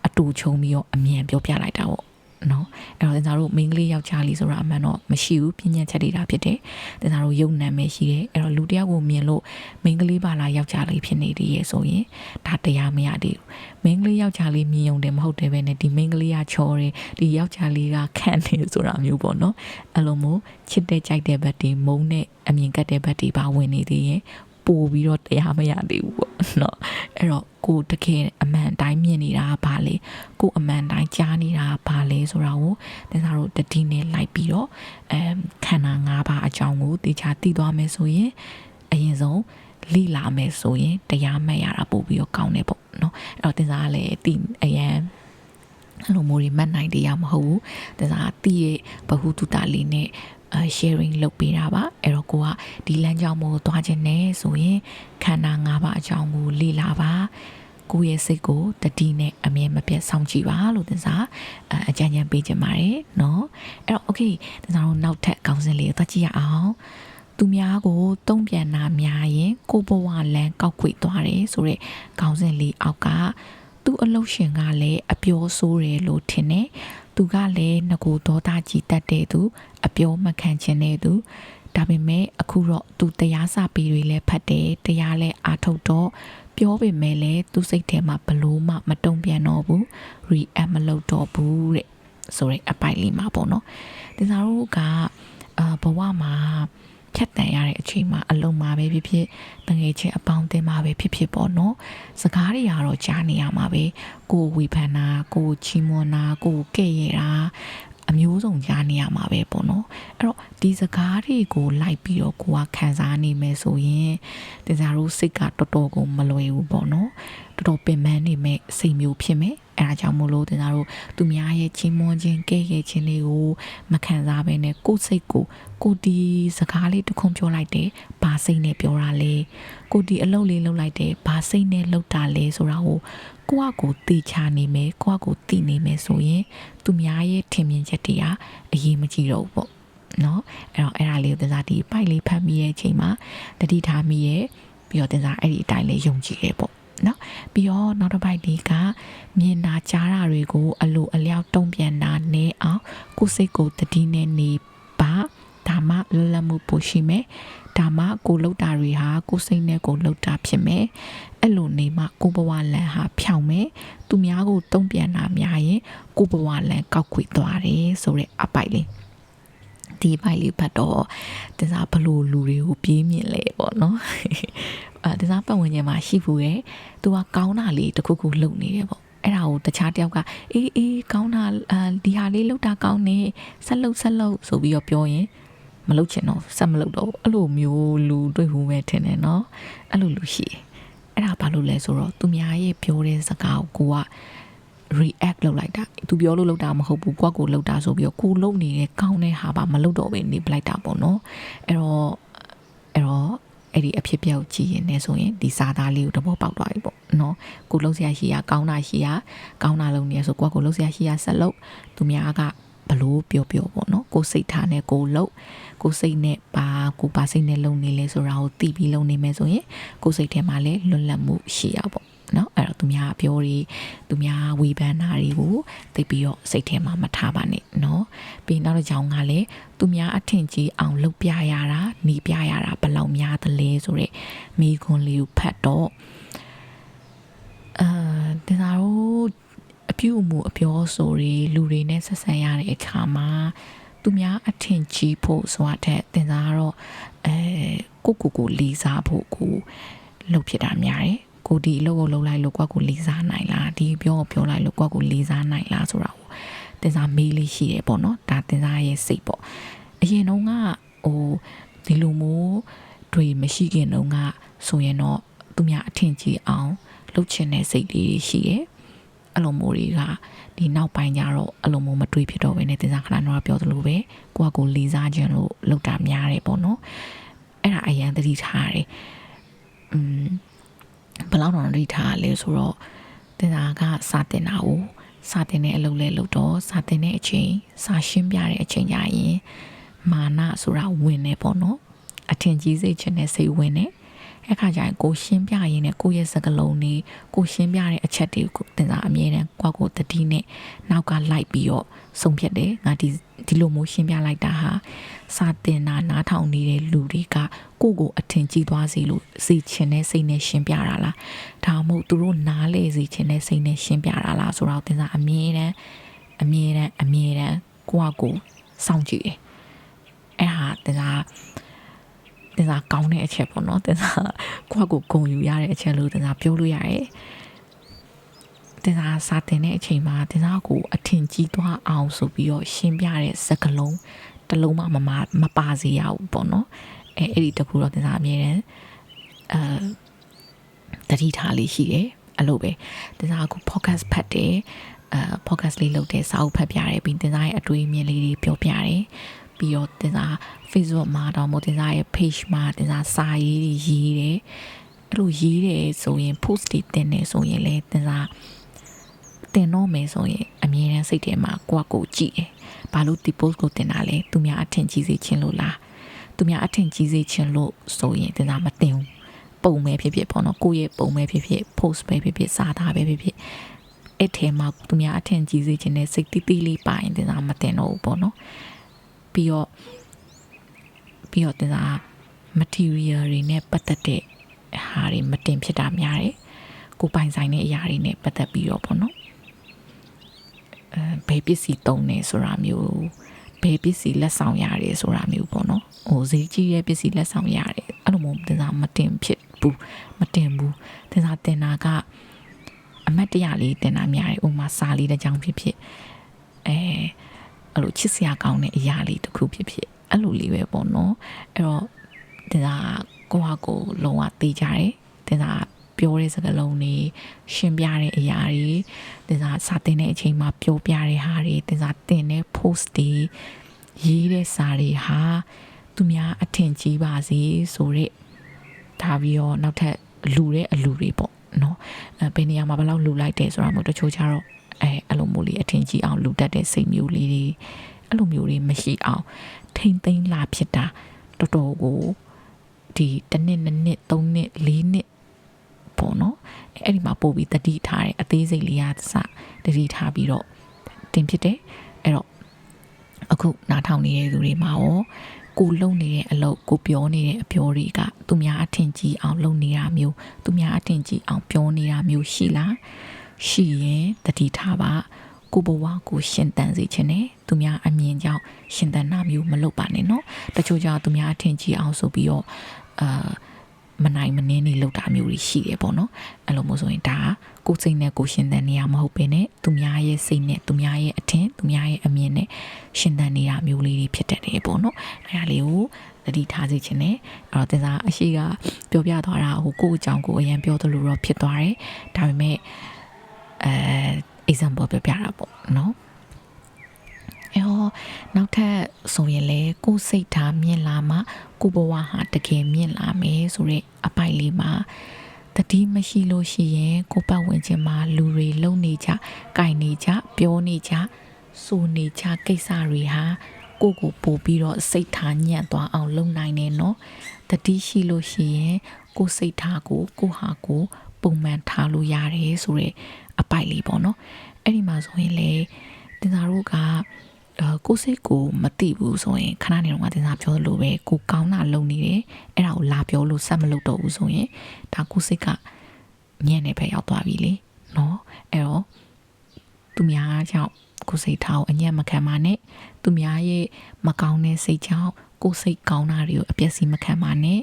အတူချုံပြီးတော့အမြန်ပြောပြလိုက်တာပေါ့နော်အဲ့တော့တင်စားတို့မိန်းကလေးယောက်ျားလေးဆိုတာအမှန်တော့မရှိဘူးပြဉ္ညာချက်တွေတာဖြစ်တယ်တင်စားတို့ယုံနာမယ်ရှိတယ်အဲ့တော့လူတယောက်ကိုမြင်လို့မိန်းကလေးပါလားယောက်ျားလေးဖြစ်နေသေးရဲ့ဆိုရင်ဒါတရားမရသေးဘူးမိန်းကလေးယောက်ျားလေးမြင်ုံတယ်မဟုတ်တယ်ပဲနဲ့ဒီမိန်းကလေးကချော်တယ်ဒီယောက်ျားလေးကခန့်နေဆိုတာမျိုးပေါ့နော်အဲ့လိုမျိုးချစ်တဲ့ကြိုက်တဲ့ဘက်တွေမုန်းတဲ့အမြင်ကတ်တဲ့ဘက်တွေပါဝင်နေသေးရဲ့ပို့ပြီးတော့တရားမရသေးဘူးပေါ့နော်အဲ့တော့ကိုတကယ်အမှန်တိုင်းမြင်နေတာဘာလဲကိုအမှန်တိုင်းကြားနေတာဘာလဲဆိုတာကိုတင်စားတို့တတိနဲ့လိုက်ပြီးတော့ခန္ဓာ၅ပါးအကြောင်းကိုတေချာသိသွားမယ်ဆိုရင်အရင်ဆုံးလိလာမယ်ဆိုရင်တရားမှတ်ရတာပို့ပြီးတော့ကောင်းတယ်ပေါ့နော်အဲ့တော့တင်စားကလည်းတိအရန်အဲ့လိုမျိုးတွေမှတ်နိုင်တရားမဟုတ်ဘူးတင်စားကတိရဲ့ဘဟုတုတလေးနဲ့sharing လုပ်ပေးတာပါအဲ့တော့ကိုကဒီလမ်းကြောင်းမို့သွားခြင်းနဲ့ဆိုရင်ခန္ဓာ၅ပါးအကြောင်းကိုလေ့လာပါကိုယ့်ရဲ့စိတ်ကိုတတိနဲ့အမြဲမပြတ်စောင့်ကြည့်ပါလို့သင်စားအကြံဉာဏ်ပေးချင်ပါတယ်เนาะအဲ့တော့ okay သင်စားတို့နောက်ထပ်ခေါင်းစဉ်လေးကိုသွားကြည့်ရအောင်သူများကိုတုံ့ပြန်တာများရင်ကိုဘဝလမ်းကောက်ခွေသွားတယ်ဆိုတဲ့ခေါင်းစဉ်လေးအောက်ကသူ့အလုပ်ရှင်ကလည်းအပြောဆိုးတယ်လို့ထင်တယ်သူကလည်းငကိုဒေါသကြီးတတ်တဲ့သူအပြောမခံချင်တဲ့သူဒါပေမဲ့အခုတော့သူတရားစာပေတွေလည်းဖတ်တယ်တရားလည်းအားထုတ်တော့ပြောပေမဲ့လည်းသူစိတ်ထဲမှာဘလို့မှမတုံ့ပြန်တော့ဘူး react မလုပ်တော့ဘူးတဲ့ ဆိုတဲ့အပိုက်လေးမှာပေါ့နော်တင်စားတို့ကဘဝမှာဖြတ်တန်ရတဲ့အချိန်မှာအလုံးမှာပဲဖြစ်ဖြစ်တငယ်ချင်းအပေါင်းအသင်းမှာပဲဖြစ်ဖြစ်ပေါ့နော်စကားတွေကတော့ကြားနေရမှာပဲကိုဝေဖန်တာကိုချီးမွမ်းတာကိုကဲ့ရဲ့တာအမျိုးစုံကြားနေရမှာပဲပေါ့နော်အဲ့တော့ဒီစကားတွေကိုလိုက်ပြီးတော့ကိုကခံစားနေမယ်ဆိုရင်တင်စားတို့စိတ်ကတော်တော်ကိုမလွယ်ဘူးပေါ့နော်တော်တော်ပင်ပန်းနေမဲ့စိတ်မျိုးဖြစ်မယ်အဲဒါကြောင့်မို့လို့တင်စားတို့သူများရဲ့ချီးမွမ်းခြင်းကဲ့ရဲ့ခြင်းတွေကိုမခံစားဘဲနဲ့ကိုယ်စိတ်ကိုဒီစကားလေးတစ်ခုပြောလိုက်တယ်ဘာစိတ်နဲ့ပြောတာလဲကိုဒီအလုပ်လေးလုပ်လိုက်တယ်ဘာစိတ်နဲ့လုပ်တာလဲဆိုတာကိုသိချနေမယ်ကိုသိနေမယ်ဆိုရင်သူများရဲ့ထင်မြင်ချက်တွေကအရေးမကြီးတော့ဘူးပေါ့နော်အဲ့တော့အဲ့ဒါလေးကိုတင်စားဒီပိုက်လေးဖတ်မိရဲ့အချိန်မှာတတိထားမိရဲ့ပြီးတော့တင်စားအဲ့ဒီအတိုင်းလေးယုံကြည်ရဲပေါ့နော်ပြီးတော့နောက်တစ်ပိုက်ဒီကမြင်တာကြားတာတွေကိုအလိုအလျောက်တုံ့ပြန်တာနဲအောင်ကိုယ်စိတ်ကိုတတိနဲ့နေပါဒါမှလွတ်လပ်မှုပိုရှိမယ်ဒါမှကိုလှုပ်တာတွေဟာကိုယ်စိတ်နဲ့ကိုလှုပ်တာဖြစ်မယ်အဲ့လိုနေမှကိုဘဝလန်ဟာဖြောင်မယ်သူများကိုတုံ့ပြန်တာများရင်ကိုဘဝလန်ကောက်ခွေသွားတယ်ဆိုတဲ့အပိုက်လေးဒီပိုက်လေးပတ်တော့တစားဘလို့လူတွေကိုပြေးမြင်လဲပေါ့နော်တစားပတ်ဝန်းကျင်မှာရှိဘူးရဲ့သူကကောင်းတာလေးတစ်ခုခုလုပ်နေတယ်ပေါ့အဲ့ဒါကိုတခြားတယောက်ကအေးကောင်းတာဒီဟာလေးလုပ်တာကောင်းနေဆက်လုပ်ဆိုပြီးတော့ပြောရင်မလုပ်ချင်တော့ဆက်မလုပ်တော့အဲ့လိုမျိုးလူတွေ့ဘူးပဲထင်တယ်နော်အဲ့လိုလူရှိတယ်အဲ့ဒါဘာလို့လဲဆိုတော့သူများရဲ့ပြောတဲ့စကားကိုက react လုပ်လိုက်တာသူပြောလို့လုပ်တာမဟုတ်ဘူးကိုလုပ်တာဆိုပြီးတော့ကိုလုပ်နေတဲ့ကောင်းတဲ့ဟာပါမလုပ်တော့ဘဲနေပလိုက်တာပေါ့နော်အဲ့တော့အဲ့ဒီအဖြစ်ပြောက်ကြည့်ရင်လည်းဆိုရင်ဒီစာသားလေးကိုတဘောပေါက်သွားပြီပေါ့နော်ကိုလှုပ်ရှားရှိရကောင်းတာရှိရကောင်းတာလုပ်နေရဆိုကိုလှုပ်ရှားရှိရဆက်လုပ်သူများကဘလို့ပြောပေါ့နော်ကိုစိတ်ထားနဲ့ကိုလှုပ်ကိုစိတ်နဲ့ပါစိတ်နဲ့လုံနေလဲဆိုတာကိုသိပြီးလုံနေမယ်ဆိုရင်ကိုစိတ်ထဲမှာလည်းလွတ်လပ်မှုရှိရပေါ့နော်အဲ့တော့သူများပြောတွေသူများဝေဖန်တာတွေကိုသိပြီးတော့စိတ်ထဲမှာမထားပါနဲ့နော်ပြီးနောက်တစ်ကြောင်းကလည်းသူများအထင်ကြီးအောင်လုပ်ပြရတာနေပြရတာဘယ်လောက်များသလဲဆိုတဲ့မိခွန်းလေးကိုဖတ်တော့တင်စားတို့အပြုအမူအပြောဆိုတွေလူတွေနဲ့ဆက်ဆံရတဲ့အခါမှာသူများအထင်ကြီးဖို့ဆိုတာတဲ့တင်စားကတော့ကိုလေးစားဖို့ကိုလုပ်ဖြစ်တာများတယ်ကိုဒီအလုပ်ကိုလုပ်လိုက်လို့ကိုလေးစားနိုင်လားဒီပြောလိုက်လို့ကိုလေးစားနိုင်လားဆိုတာကိုတင်စားမေးလေးရှိတယ်ပေါ့နော်ဒါတင်စားရဲ့စိတ်ပေါ့အရင်တော့ကဒီလိုမျိုးတွေမရှိခင်တော့ကဆိုရင်တော့သူများအထင်ကြီးအောင်လုပ်ချင်တဲ့စိတ်တွေရှိတယ်အလုံးမိုးတွေကဒီနောက်ပိုင်းကျတော့အလုံးမိုးမတွေးဖြစ်တော့ဘဲနဲ့တင်စားခဏတော့ပြောသလိုပဲကိုလေးစားခြင်းလို့လုပ်တာများတယ်ပေါ့နော်အဲ့ဒါအရင်သတိထားရတယ်ဘယ်လောက်တော့သတိထားလဲဆိုတော့တင်စားကစာတင်တာကိုစာတင်တဲ့အလုပ်လဲလုပ်တော့စာတင်တဲ့အချိန်စာရှင်းပြတဲ့အချိန်ကြရင်မာနဆိုတာဝင်နေပေါ့နော်အထင်ကြီးစိတ်ချင်တဲ့စိတ်ဝင်နေအခါကျရင်ကိုရှင်းပြရင်းနဲ့ကိုရဲ့စကားလုံးတွေကိုရှင်းပြတဲ့အချက်တွေကိုတင်စားအမြဲတမ်းကိုတတိနဲ့နောက်ကလိုက်ပြီးတော့ဆုံးဖြတ်တယ်ငါဒီလိုမျိုးရှင်းပြလိုက်တာဟာစာတင်တာနားထောင်နေတဲ့လူတွေကကိုအထင်ကြီးသွားစေလို့စီချင်တဲ့စိတ်နဲ့ရှင်းပြတာလားဒါမှမဟုတ်သူတို့နားလေစီချင်တဲ့စိတ်နဲ့ရှင်းပြတာလားဆိုတော့တင်စားအမြဲတမ်းကိုစောင့်ကြည့်တယ်အဲ့ဟာတင်စားကောင်းတဲ့အချက်ပေါ့နော်တင်စားကိုဂုဏ်ယူရတဲ့အချက်လို့တင်စားပြောလို့ရတယ်တင်စားစာတင်တဲ့အချိန်မှာတင်စားကိုအထင်ကြီးသွားအောင်ဆိုပြီးတော့ရှင်းပြတဲ့စကားလုံးတစ်လုံးမှမပါစေရဘူးပေါ့နော်အဲ့ဒီတကူတော့တင်စားအမြဲတမ်းတတိထားလေးရှိတယ်အဲ့လိုပဲတင်စားကို podcast ဖတ်တယ် podcast လေးလုပ်တဲ့စာအုပ်ဖတ်ပြတယ်ပြီးတင်စားရဲ့အတွေ့အမြင်လေးတွေပြောပြတယ်ပြီးတော့တင်စား Facebook မှာတော့မို့တင်စားရဲ့ page မှာတင်စားစာရေးတယ်အဲ့လိုရေးတယ်ဆိုရင် post တွေတင်နေဆိုရင်လည်းတင်စားတင်တော့မယ်ဆိုရင်အမြဲတမ်းစိတ်ထဲမှာကိုကြည့်တယ်ဘာလို့ဒီ post ကိုတင်တာလဲသူများအထင်ကြီးစေချင်လို့လားသူများအထင်ကြီးစေချင်လို့ဆိုရင်တင်စားမတင်ဘူးပုံပဲဖြစ်ဖြစ်ပေါ့နော်ကိုယ့်ရဲ့ပုံပဲဖြစ်ဖြစ် post ပဲဖြစ်ဖြစ်စာသားပဲဖြစ်ဖြစ်အဲ့ထဲမှာသူများအထင်ကြီးစေချင်တဲ့စိတ်တိလေးပါရင်တင်စားမတင်တော့ဘူးပေါ့နော်ပြီးတော့တင်စား material တွေနဲ့ပတ်သက်တဲ့ဟာတွေမတင်ဖြစ်တာများတယ်ကိုပိုင်ဆိုင်တဲ့အရာတွေနဲ့ပတ်သက်ပြီးတော့ပေါ့နော် ဘယ်ပစ္စည်းသုံးနေဆိုတာမျိုးဘယ်ပစ္စည်းလက်ဆောင်ရတယ်ဆိုတာမျိုးပေါ့နော်ဟိုဈေးကြီးရဲ့ပစ္စည်းလက်ဆောင်ရတယ်အဲ့လိုမျိုးတင်စားမတင်ဖြစ်ဘူးမတင်ဘူးတင်စားတင်တာကအမတ်တရလေးတင်တာများတယ်ဥမာစာလေးတစ်ကြောင်းဖြစ်ဖြစ်အဲ့လိုချစ်စရာကောင်းတဲ့အရာလေးတစ်ခုဖြစ်ဖြစ်အဲ့လိုလေးပဲပေါ့နော်အဲ့တော့တင်စားကိုဟာကိုလုံးဝသိကြတယ်တင်စားပြောတဲ့စကားလုံးတွေရှင်းပြတဲ့အရာတွေတင်စားစာတင်တဲ့အချိန်မှာပြောပြတဲ့ဟာတွေတင်စားတင်တဲ့ post တွေရေးတဲ့စာတွေဟာသူများအထင်ကြီးပါစေဆိုတဲ့ဒါပြီးတော့နောက်ထပ်လူတဲ့အလူတွေပေါ့နော်ဘယ်နေရာမှာဘယ်လောက်လူလိုက်တယ်ဆိုတာမျိုးတချို့ကြတော့အဲ့လိုမျိုးလေးအထင်ကြီးအောင်လူတတ်တဲ့စိတ်မျိုးလေးတွေအဲ့လိုမျိုးတွေမရှိအောင်ထိမ့်သိမ်းလာဖြစ်တာတော်တော်ကိုဒီတစ်နှစ်နှစ်နှစ်သုံးနှစ်လေးနှစ်ပေါ့နော်အဲ့ဒီမှာပို့ပြီးတတိထားတယ်အသေးစိတ်လေးရစတတိထားပြီးတော့တင်ဖြစ်တယ်အဲ့တော့အခုနားထောင်နေတဲ့သူတွေမှာရောကိုလုံနေတဲ့အလုပ်ကိုပြောနေတဲ့အပြောတွေကသူများအထင်ကြီးအောင်လုပ်နေတာမျိုးသူများအထင်ကြီးအောင်ပြောနေတာမျိုးရှိလားရှိရင်တတိထားပါကိုဘဝကိုရှင်သန်စေခြင်းနဲ့သူများအမြင်ကြောင့်ရှင်သန်တာမျိုးမလုပ်ပါနဲ့เนาะတချို့ကြောင့်သူများအထင်ကြီးအောင်ဆိုပြီးတော့မနိုင်မနှင်းနေလောက်တာမျိုးတွေရှိတယ်ပေါ့နော်အဲ့လိုမျိုးဆိုရင်ဒါကိုစိတ်နဲ့ကိုရှင်သန်နေရမဟုတ်ပဲနဲ့သူများရဲ့စိတ်နဲ့သူများရဲ့အထင်သူများရဲ့အမြင်နဲ့ရှင်သန်နေတာမျိုးလေးတွေဖြစ်တတ်တယ်ပေါ့နော်အဲ့ဒါလေးကိုသတိထားစေချင်တယ်အဲ့တော့တင်စားအရှိကပြောပြသွားတာဟိုကိုယ့်အကြောင်းကိုအရင်ပြောသလိုတော့ဖြစ်သွားတယ်ဒါပေမဲ့example ပြောပြတာပေါ့နော်နောက်ထပ်ဆိုရင်လေကိုယ်စိတ်ထားမြင့်လာမှကိုဘဝဟာတကယ်မြင့်လာမယ်ဆိုတဲ့အပိုက်လေးမှာတတိမရှိလို့ရှိရင်ကိုပတ်ဝန်းကျင်မှာလူတွေလုံနေကြ၊ကြိုင်နေကြ၊ပြောနေကြ၊ဆိုနေကြကိစ္စတွေဟာကိုပို့ပြီးတော့စိတ်ထားညံ့သွားအောင်လုပ်နိုင်တယ်နော်တတိရှိလို့ရှိရင်ကိုစိတ်ထားကိုဟာကိုပုံမှန်ထားလို့ရတယ်ဆိုတဲ့အပိုက်လေးပေါ့နော်အဲ့ဒီမှာဆိုရင်လေတင်သားတို့ကကိုစိတ်ကိုမသိဘူးဆိုရင်ခဏနေတော့တင်စားပြောလို့ပဲကိုကောင်းတာလုပ်နေတယ်အဲ့ဒါကိုလာပြောလို့ဆက်မလုပ်တော့ဘူးဆိုရင်ဒါကိုစိတ်ကညံ့နေပဲရောက်သွားပြီလေနော်အဲ့တော့သူများကြောင့်ကိုစိတ်ထားကိုအညံ့မခံပါနဲ့သူများရဲ့မကောင်းတဲ့စိတ်ကြောင့်ကိုစိတ်ကောင်းတာတွေကိုအပြည့်စီမခံပါနဲ့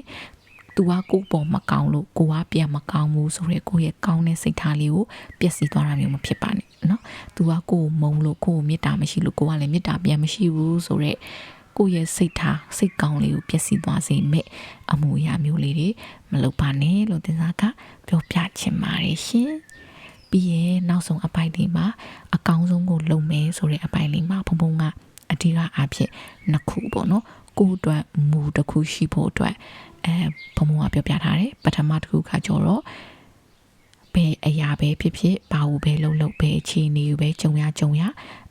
သူကကိုပေါ်မကောင်းလို့ကိုကပြန်မကောင်းဘူးဆိုရဲကိုရဲ့ကောင်းတဲ့စိတ်ထားလေးကိုပျက်စီးသွားတာမျိုးမဖြစ်ပါနဲ့နော်သူကကိုမုံလို့ကိုမေတ္တာမရှိလို့ကိုကလည်းမေတ္တာပြန်မရှိဘူးဆိုရဲကိုရဲ့စိတ်ထားစိတ်ကောင်းလေးကိုပျက်စီးသွားစေမဲ့အမှုအရာမျိုးလေးတွေမလုပ်ပါနဲ့လို့တင်စားကပြောပြချင်ပါတယ်ရှင်ပြီးရင်နောက်ဆုံးအပိုက်လေးမှာအကောင်းဆုံးကိုလုပ်မယ်ဆိုတဲ့အပိုက်လေးမှာဘုံဘုံကအဓိကအားဖြင့်နှစ်ခုပေါ့နော်ကိုအတွက်မူတစ်ခုရှိဖို့အတွက်ဘုံဘုံကပြောပြထားတယ်ပထမတစ်ခုကကြောတော့ဘယ်အရာပဲဖြစ်ဖြစ်ဘာလို့ပဲလုပ်ပဲအခြေအနေကိုပဲကြုံရ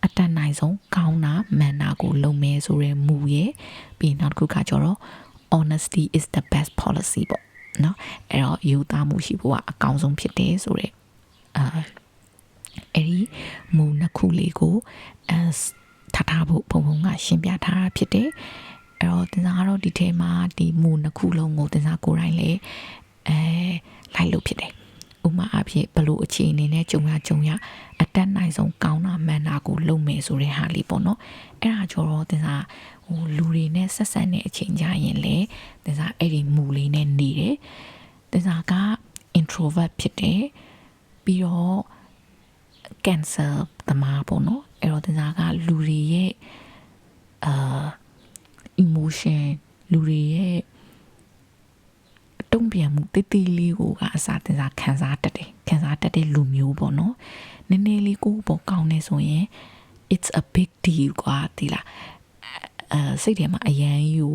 အတတ်နိုင်ဆုံးကောင်းတာမှန်တာကိုလုပ်မယ်ဆိုရဲမူရဲ့ပြီးနောက်တစ်ခုကကြောတော့ honesty is the best policy ပေါ့နော်အဲ့တော့ယူသားမှုရှိဖို့ကအကောင်းဆုံးဖြစ်တယ်ဆိုရဲအဲ့ဒီမူနှစ်ခုလေးကိုထားဖို့ဘုံဘုံကရှင်းပြထားတာဖြစ်တယ်အဲ့တော့တင်စားကတော့ဒီထဲမှာဒီမူနှစ်ခုလုံးကိုတင်စားကိုယ်တိုင်လည်းလိုက်လို့ဖြစ်တယ်ဥမာအဖြစ်ဘလို့အခြေအနေနဲ့ကြုံရအတက်နိုင်ဆုံးကောင်းတာမှန်တာကိုလုပ်မယ်ဆိုတဲ့ဟာလေးပေါ့နော်အဲ့ဒါကြောတော့တင်စားဟိုလူတွေနဲ့ဆက်ဆံတဲ့အချိန်ကြရင်လေတင်စားအဲ့ဒီမူလေးနဲ့နေတယ်တင်စားက introvert ဖြစ်တယ်ပြီးတော့ cancer တမားပေါ့နော်အဲ့တော့တင်စားကလူတွေရဲ့emotion လူတွေရဲ့တုံ့ပြန်မှုတိတိလေးကိုကအစားတင်စားခံစားတတ်တဲ့လူမျိုးပေါ့နော်နည်းနည်းလေးကိုပေါ့ကောင်းနေဆိုရင် it's a big deal ကွာဒီလားစိတ်ထဲမှာအရန်ယူ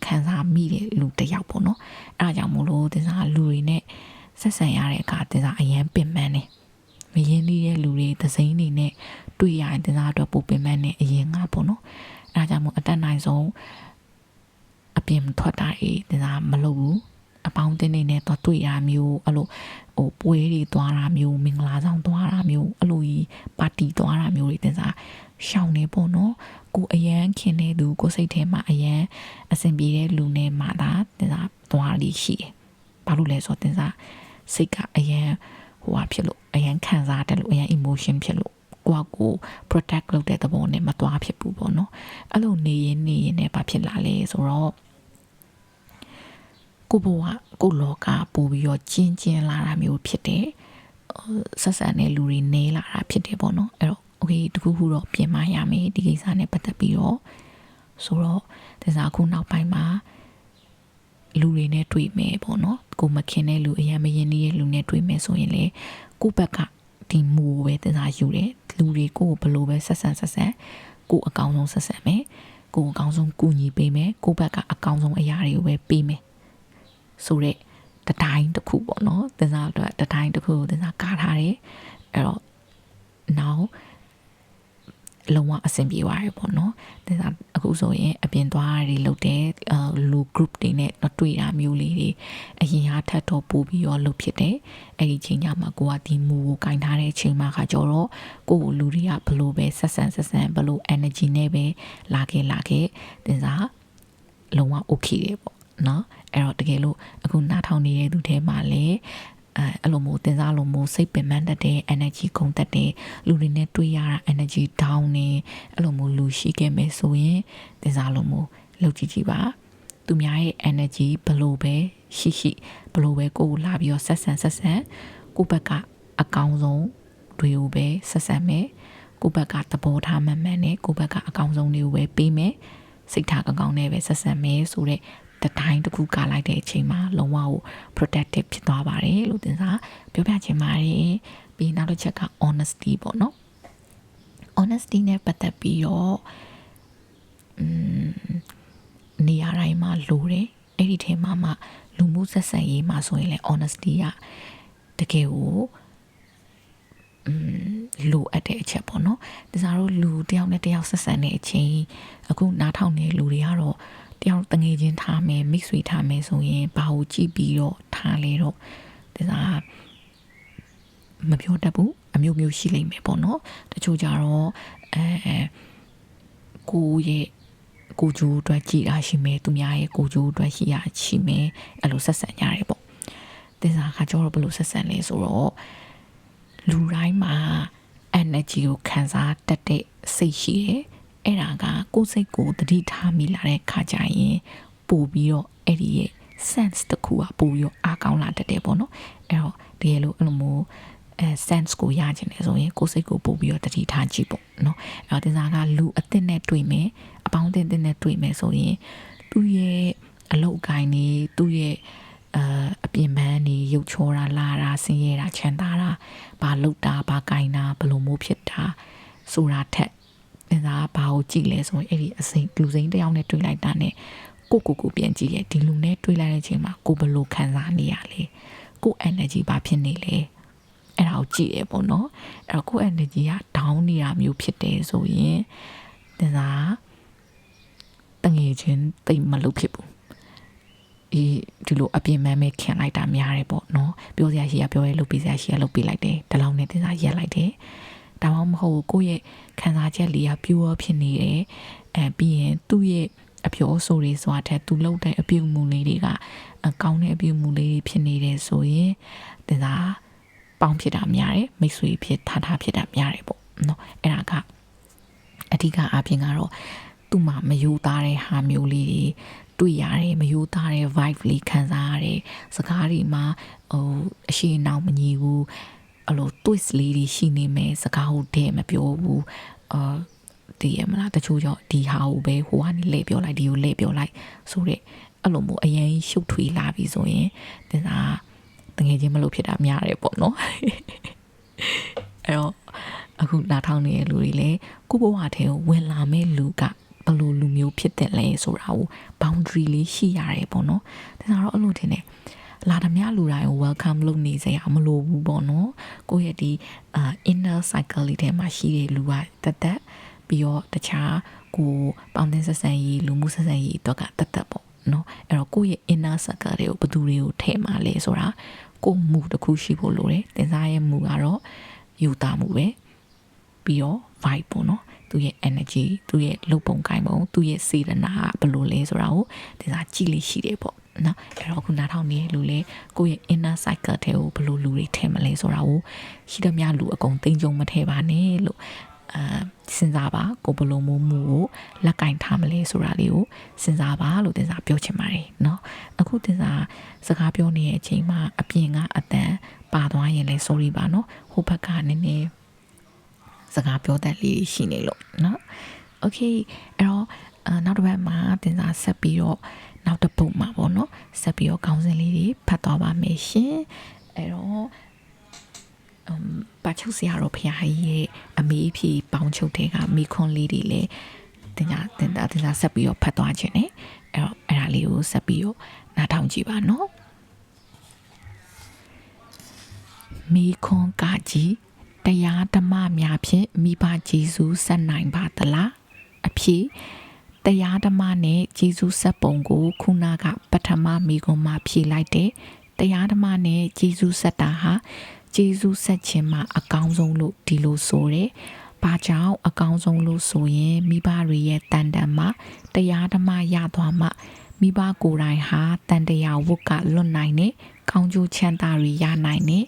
ခံစားမိတဲ့လူတစ်ယောက်ပေါ့နော်အဲဒါကြောင့်မို့လို့တင်စားလူတွေနဲ့ဆက်ဆံရတဲ့အခါတင်စားအရန်ပင်ပန်းနေမရင်းနှီးတဲ့လူတွေသစိမ်းတွေနဲ့တွေ့ရရင်တင်စားအတွက်ပိုပင်ပန်းနေအရင်ကပေါ့နော်အဲဒါကြောင့်မို့အတက်နိုင်ဆုံးအပြင်ထွက်တာတင်စားမလုပ်ဘူးအပေါင်းတင်းနေနဲ့တော့တွေ့ရမျိုးအဲ့လိုဟိုပွဲတွေသွားတာမျိုးမင်္ဂလာဆောင်သွားတာမျိုးအဲ့လိုကြီးပါတီသွားတာမျိုးတွေတင်စားရှောင်နေပေါ့နော်ကိုအရန်ခင်နေသူကိုစိတ်ထဲမှာအရန်အဆင်ပြေတဲ့လူနဲ့မှသာတင်စားသွားလိရှိတယ်ဘာလို့လဲဆိုတော့တင်စားစိတ်ကအရန်ဟိုဟာဖြစ်လို့အရန်ခံစားတယ်လို့အရန် emotion ဖြစ်လို့ ကို protect လုပ်တဲ့သဘောနဲ့မသွားဖြစ်ဘူးပေါ့နော်အဲ့လိုနေရင်လည်းဘာဖြစ်လာလဲဆိုတော့ကိုဘဝကိုလောကပို့ပြီးတော့ကျင်းလာတာမျိုးဖြစ်တယ်ဆက်ဆံတဲ့လူတွေနေလာတာဖြစ်တယ်ပေါ့နော်အဲ့တော့ okay တခုခုတော့ပြင်မရမယ်ဒီကိစ္စနဲ့ပတ်သက်ပြီးတော့ဆိုတော့ဒါစားအခုနောက်ပိုင်းမှာလူတွေနဲ့တွေ့မယ်ပေါ့နော်ကိုမခင်တဲ့လူအရင်မရင်နေတဲ့လူနဲ့တွေ့မယ်ဆိုရင်လေကိုဘက်ကဒီမူပဲဒါစားယူတယ်လူတွေကိုဘယ်လိုပဲဆက်ဆံကိုအကောင်းဆုံးဆက်ဆံမယ်ကိုအကောင်းဆုံးကူညီပေးမယ်ကိုဘက်ကအကောင်းဆုံးအရာတွေကိုပဲပေးမယ်ဆိုတော့တတိုင်းတစ်ခုပေါ့နော်ဒါစားအတွက်တတိုင်းတစ်ခုဒါစားကားထားတယ်အဲ့တော့နောက်လုံးဝအဆင်ပြေသွားရပေါ့နော်ဒါဆိုအခုဆိုရင်အပြင်သွားတွေလုပ်တဲ့လူ group တွေနဲ့တွေ့တာမျိုးလေးတွေအရင်ကထပ်တော့ပို့ပြီးတော့လုပ်ဖြစ်တယ်အဲ့ဒီချိန်ညမှာကိုကဒီမူကိုကင်ထားတဲ့အချိန်မှာခါကျတော့ကိုကိုလူတွေကဘလို့ပဲဆက်ဆံဘလို့ energy နဲ့ပဲလာခဲ့ဒါဆိုလုံးဝ okay တယ်ပေါ့နော်အဲ့တော့တကယ်လို့အခုနားထောင်နေတဲ့သူတွေမှာလည်းအဲ့လိုမျိုးတင်စားလိုမျိုးစိတ်ပင်ပန်းတတ်တဲ့ energy ကုန်တတ်တဲ့လူတွေနဲ့တွေ့ရတာ energy down နေအဲ့လိုမျိုးလူရှိခဲ့မယ်ဆိုရင်တင်စားလိုမျိုးလုပ်ကြည့်ပါသူများရဲ့ energy ဘလို့ပဲရှိဘလို့ပဲကိုယ်လာပြီးတော့ဆက်ဆံကိုယ့်ဘက်ကအကောင်းဆုံးတွေကိုပဲဆက်ဆံမယ်ကိုယ့်ဘက်ကသဘောထားမှန်နဲ့ကိုယ့်ဘက်ကအကောင်းဆုံးတွေကိုပဲပေးမယ်စိတ်ထားကောင်းနဲ့ပဲဆက်ဆံမယ်ဆိုတဲ့တတိုင်းတစ်ခုကလိုက်တဲ့အချိန်မှာလုံးဝကို protective ဖြစ်သွားပါတယ်လို့တင်စားပြောပြချင်ပါတယ်ပြီးနောက်တစ်ချက်က honesty ပေါ့နော် honesty နဲ့ပတ်သက်ပြီးတော့နေရာတိုင်းမှာလိုတယ်အဲ့ဒီထဲမှာမှလူမှုဆက်ဆံရေးမှာဆိုရင်လည်း honesty ကတကယ်ကိုလိုအပ်တဲ့အချက်ပေါ့နော်ဒါစားတို့လူတယောက်နဲ့တယောက်ဆက်ဆံတဲ့အချိန်အခုနားထောင်နေလူတွေကတော့တယောက်တငယ်ချင်းထားမယ် mix ဆွေထားမယ်ဆိုရင်ဘာကိုကြည့်ပြီးတော့ထားလဲတော့ဒါစားမပြောတတ်ဘူးအမျိုးရှိလိမ့်မယ်ပေါ့နော်တချို့ကြတော့ကိုကျိုးအတွက်ကြည်တာရှိမယ်သူများရဲ့ကိုကျိုးအတွက်ရှိမယ်အဲ့လိုဆက်ဆံကြရတယ်ပေါ့ဒါစားခါကျတော့ဘယ်လိုဆက်ဆံလဲဆိုတော့လူတိုင်းမှာ energy ကိုခံစားတတ်တဲ့စိတ်ရှိတယ်အဲ့ဒါကကိုယ်စိတ်ကိုတတိထားမိလာတဲ့ခါကျရင်ပို့ပြီးတော့အဲ့ဒီရဲ့ sense တခုကပို့ပြီးတော့အားကောင်းလာတတ်တယ်ပေါ့နော်အဲ့တော့တကယ်လို့အဲ့လိုမျိုးsense ကိုရချင်တယ်ဆိုရင်ကိုယ်စိတ်ကိုပို့ပြီးတော့တတိထားကြည့်ပေါ့နော်အဲ့တော့ဒီစားကလူအသစ်နဲ့တွေ့မယ်အပေါင်းအသစ်နဲ့တွေ့မယ်ဆိုရင်သူ့ရဲ့အလုပ်အကိုင်နေသူ့ရဲ့အပြင်ပန်းနေရုပ်ချောတာလာတာဆင်းရဲတာချမ်းသာတာဘာလုပ်တာဘာကင်တာဘလို့မိုးဖြစ်တာဆိုတာထက်ဒါကဘာကိုကြည့်လဲဆိုရင်အဲ့ဒီအစိမ့်လူစိမ့်တယောက်နဲ့တွေ့လိုက်တာနဲ့ကိုပြန်ကြည့်ရဲ့ဒီလူနဲ့တွေ့လိုက်တဲ့အချိန်မှာကိုဘလို့ခံစားနေရလဲကို energy ဘာဖြစ်နေလဲအဲ့ဒါကိုကြည့်ရပေါ့နော်အဲ့တော့ကို energy က down နေတာမျိုးဖြစ်တယ်ဆိုရင်ဒါကတငယ်ချင်းတိတ်မလုပ်ဖြစ်ဘူးဒီလိုအပြင်မှန်းပဲခင်လိုက်တာများတယ်ပေါ့နော်ပြောစရာရှိရပြောရဲလုပ်ပေးစရာရှိရလုပ်ပေးလိုက်တယ်ဒါလောက်နဲ့တင်စားရက်လိုက်တယ်ဒါမှမဟုတ်ကိုယ့်ရဲ့ခံစားချက်လေးက pure ဖြစ်နေတယ်ပြီးရင်သူ့ရဲ့အပြောအဆိုတွေဆိုတာထက်သူလုပ်တဲ့အပြုအမူလေးတွေကကောင်းတဲ့အပြုအမူလေးတွေဖြစ်နေတယ်ဆိုရင်တင်စားပေါင်းဖြစ်တာများတယ်မိတ်ဆွေဖြစ်ထားဖြစ်တာများတယ်ပေါ့နော်အဲ့ဒါကအဓိကအပြင်ကတော့သူ့မှာမယူသားတဲ့ဟာမျိုးလေးတွေတွေ့ရတယ်မယိုးသားတဲ့ vibe လေးခံစားရတယ်စကားတွေမှာအရှိအနောက်မညီဘူးအဲ့လို twist လေးတွေရှိနေမယ်စကားကိုတဲ့မပြောဘူးတည်ရမလားတချို့ကြောင့်ဒီဟာကိုပဲဟိုကနေလဲပြောလိုက်ဒီကိုလဲပြောလိုက်ဆိုတဲ့အဲ့လိုမျိုးအရင်ရှုပ်ထွေးလာပြီဆိုရင်ဒါတငယ်ချင်းမလို့ဖြစ်တာများတယ်ပေါ့နော်အဲ့တော့အခုလာထောင်နေတဲ့လူတွေလည်းကိုဘဝထဲကိုဝင်လာမဲ့လူကဘယ်လိုလူမျိုးဖြစ်တယ်လဲဆိုတာကို boundary လေးရှိရတယ်ပေါ့နော်ဒါဆိုတော့အဲ့လိုထင်တယ်လာသမျှလူတိုင်းကို welcome လုပ်နေစရာမလိုဘူးပေါ့နော်ကိုယ့်ရဲ့ဒီinner cycle လေးထဲမှာရှိတဲ့လူကတက်ပြီးတော့တခြားကိုပေါင်းတင်ဆက်ဆံရေးလူမှုဆက်ဆံရေးအတွက်ကတက်ပေါ့နော်အဲ့တော့ကိုယ့်ရဲ့ inner circle တွေကိုဘယ်သူတွေကိုထည့်မှာလဲဆိုတာကိုယ်မူတစ်ခုရှိဖို့လိုတယ်တင်စားရဲ့မူကတော့ယူသားမှုပဲပြီးတော့ vibe ပေါ့နော်သူရဲ့ energy သူရဲ့လုပ်ပုံကိုင်ပုံသူရဲ့စေတနာကဘယ်လိုလဲဆိုတာကိုဒီစားကြည့်လေးရှိတယ်ပေါ့ နော်အဲ့တော့ခုနားထောင်နေလူလေကိုယ့်ရဲ့ inner cycle တဲ့ကိုဘယ်လိုလူတွေထဲမလဲဆိုတာကိုရှိသမျှလူအကုန်သိကြုံမထဲပါနဲ့လို့စဉ်းစားပါကိုဘယ်လိုမျိုးမှုကိုလက်ကင်ထားမလဲဆိုတာလေးကိုစဉ်းစားပါလို့တင်စားပြောချင်ပါတယ်เนาะအခုတင်စားစကားပြောနေတဲ့အချိန်မှာအပြင်ကအတန်ပါသွားရင်လည်း sorry ပါเนาะဟိုဘက်ကနည်းနည်းစကားပြောတတ်လေးရှိနေလို့เนาะ okay အဲ့တော့နောက်တစ်ပတ်မှာတင်စားဆက်ပြီးတော့နောက်တစ်ပုဒ်မှာပေါ့เนาะဆက်ပြီးတော့ခေါင်းစဉ်လေးတွေဖတ်သွားပါမယ်ရှင်အဲ့တော့ပါချုပ်ဆရာတော်ဖရာကြီးရဲ့အမေအဖေပေါင်းချုပ်တဲ့ကမိခွန်းလေးတွေလည်းတင်စားဆက်ပြီးတော့ဖတ်သွားခြင်း ਨੇ အဲ့တော့အဲ့ဒါလေးကိုဆက်ပြီးတော့နားထောင်ကြည့်ပါနော်မိခွန်းကကြီးတရားဓမ္မများဖြင့်မိဘဂျေဇုဆက်နိုင်ပါသလားအဖြေတရားဓမ္မနဲ့ဂျေဇုဆက်ပုံကိုခုနကပထမမိခွန်းမှာဖြေလိုက်တဲ့တရားဓမ္မနဲ့ဂျေဇုဆက်တာဟာဂျေဇုဆက်ခြင်းမှာအကောင်းဆုံးလို့ဒီလိုဆိုတယ်။ဘာကြောင့်အကောင်းဆုံးလို့ဆိုရင်မိဘတွေရဲ့တန်တန်မှာတရားဓမ္မရသွားမှမိဘကိုယ်တိုင်ဟာတန်တရားဝတ်ကလွတ်နိုင်တဲ့ကောင်းကျိုးချမ်းသာတွေရနိုင်တဲ့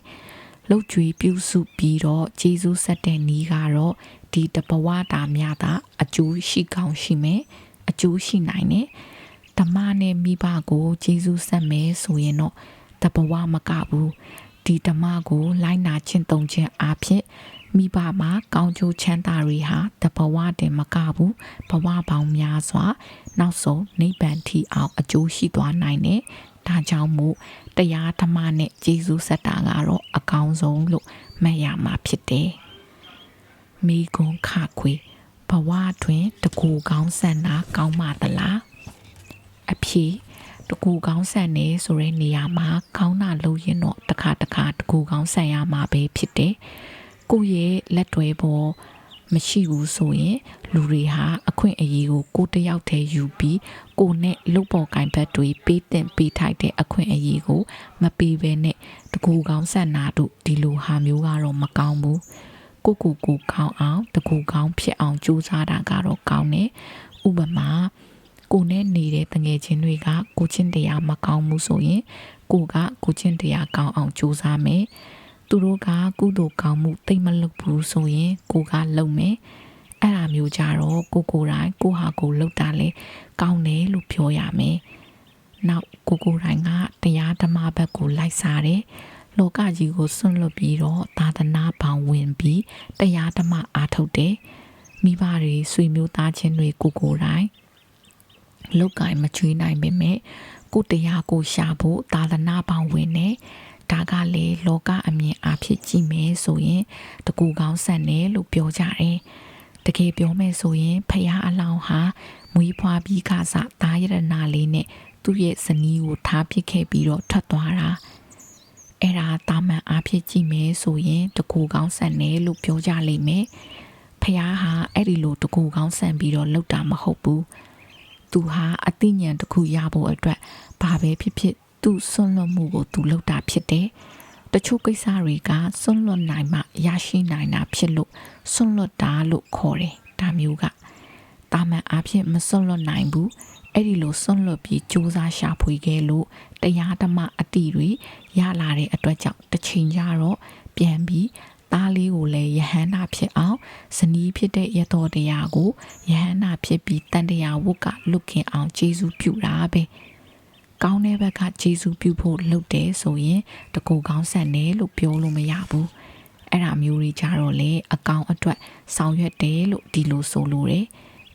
လှုပ်ကြွေးပြုစုပြီးတော့ဂျေဇုဆက်တဲ့နည်းကတော့ဒီတဘဝတာများတာအကျိုးရှိကောင်းရှိမယ်အကျိုးရှိနိုင်တယ်။ဓမ္မနဲ့မိဘကိုဂျေဇုဆက်မယ်ဆိုရင်တော့တဘဝမကဘူးဒီဓမ္မကိုလိုက်နာကျင့်သုံးခြင်းအဖြစ်မိဘမှာကောင်းကျိုးချမ်းသာတွေဟာတဘဝတည်းမကဘူးဘဝပေါင်းများစွာနောက်ဆုံးနိဗ္ဗာန်ထိအောင်အကျိုးရှိသွားနိုင်တယ်။ဒါကြောင့်မို့တရားဓမ္မနဲ့ဂျေဇုဆက်တာကတော့အကောင်းဆုံးလို့မှတ်ရမှာဖြစ်တယ်။မိဂုံခခွေဘဝတွင်တကူကောင်းဆန္ဒကောင်းမှသလားအဖြေတကူကောင်းဆန်နေဆိုတဲ့နေရာမှာခေါင်းနာလို့ရင်တော့တခါတကူကောင်းဆန်ရမှာပဲဖြစ်တယ်။ကိုယ့်ရဲ့လက်တွဲပေါ်မရှိဘူးဆိုရင်လူတွေဟာအခွင့်အရေးကိုကိုတယောက်တည်းယူပြီးကိုနဲ့လုတ်ပေါ်ကင်ဘက်တွေပေးတင်ပေးထိုက်တဲ့အခွင့်အရေးကိုမပေးဘဲနဲ့တကူကောင်းဆန်နာတို့ဒီလိုဟာမျိုးကတော့မကောင်းဘူး။ကိုကောင်းအောင်တကူကောင်းဖြစ်အောင်ကြိုးစားတာကတော့ကောင်းတယ်။ဥပမာကိုနဲ့နေတဲ့တငယ်ချင်းတွေကကိုချင်းတရားမကောင်းမှုဆိုရင်ကိုချင်းတရားကောင်းအောင်ကြိုးစားမယ်သူတို့ကကုသိုလ်ကောင်းမှုတိတ်မလုပ်ဘူးဆိုရင်ကိုကလုပ်မယ်အဲ့ဒါမျိုးကြတော့ကိုယ်တိုင်ကိုဟာကိုလုပ်တာလေကောင်းတယ်လို့ပြောရမယ်နောက်ကိုယ်တိုင်ကတရားဓမ္မဘက်ကိုလိုက်စားတယ်လောကကြီးကိုစွန့်လွတ်ပြီးတော့သာသနာဘောင်ဝင်ပြီးတရားဓမ္မအားထုတ်တယ်မိဘတွေဆွေမျိုးသားချင်းတွေကိုယ်တိုင်လောက်ကမချွေးနိုင်ပေမဲ့ကိုတရားကိုရှာဖို့သာသနာပေါင်းဝင်နေဒါကလေလောကအမြင်အဖြစ်ကြည့်မယ်ဆိုရင်တကူကောင်းဆန်တယ်လို့ပြောကြတယ်တကယ်ပြောမယ်ဆိုရင်ဖះအလောင်းဟာမွေးဖွားပြီးကစားသားရတနာလေးနဲ့သူ့ရဲ့ဇနီးကိုထားပစ်ခဲ့ပြီးတော့ထွက်သွားတာအဲ့ဒါတာမန်အဖြစ်ကြည့်မယ်ဆိုရင်တကူကောင်းဆန်တယ်လို့ပြောကြလိမ့်မယ်ဖះဟာအဲ့ဒီလိုတကူကောင်းဆန်ပြီးတော့လှုပ်တာမဟုတ်ဘူးသူဟာအသိဉာဏ်တစ်ခုရဖို့အတွက်ဘာပဲဖြစ်ဖြစ်သူစွန့်လွတ်မှုကိုသူလုပ်တာဖြစ်တယ်။တချို့ကိစ္စတွေကစွန့်လွတ်နိုင်မှရရှိနိုင်တာဖြစ်လို့စွန့်လွတ်တာလို့ခေါ်တယ်။ဒါမျိုးကတာမန်အားဖြင့်မစွန့်လွတ်နိုင်ဘူး။အဲ့ဒီလိုစွန့်လွတ်ပြီးစူးစမ်းရှာဖွေခဲ့လို့တရားဓမ္မအတိတွေရလာတဲ့အတွက်ကြောင့်တစ်ချိန်ကျတော့ပြန်ပြီးသားလေးကိုလည်းယဟန္တာဖြစ်အောင်ဇနီးဖြစ်တဲ့ရတော်တရားကိုယဟန္တာဖြစ်ပြီးတန်တရားဝတ်ကလွတ်ခင်အောင်ကျေးဇူးပြုတာပဲကောင်းတဲ့ဘက်ကကျေးဇူးပြုဖို့လုပ်တယ်ဆိုရင်တကူကောင်းဆန်တယ်လို့ပြောလို့မရဘူးအဲ့ဒါမျိုးတွေကြတော့လေအကောင်အတွက်ဆောင်ရွက်တယ်လို့ဒီလိုဆိုလို့တယ်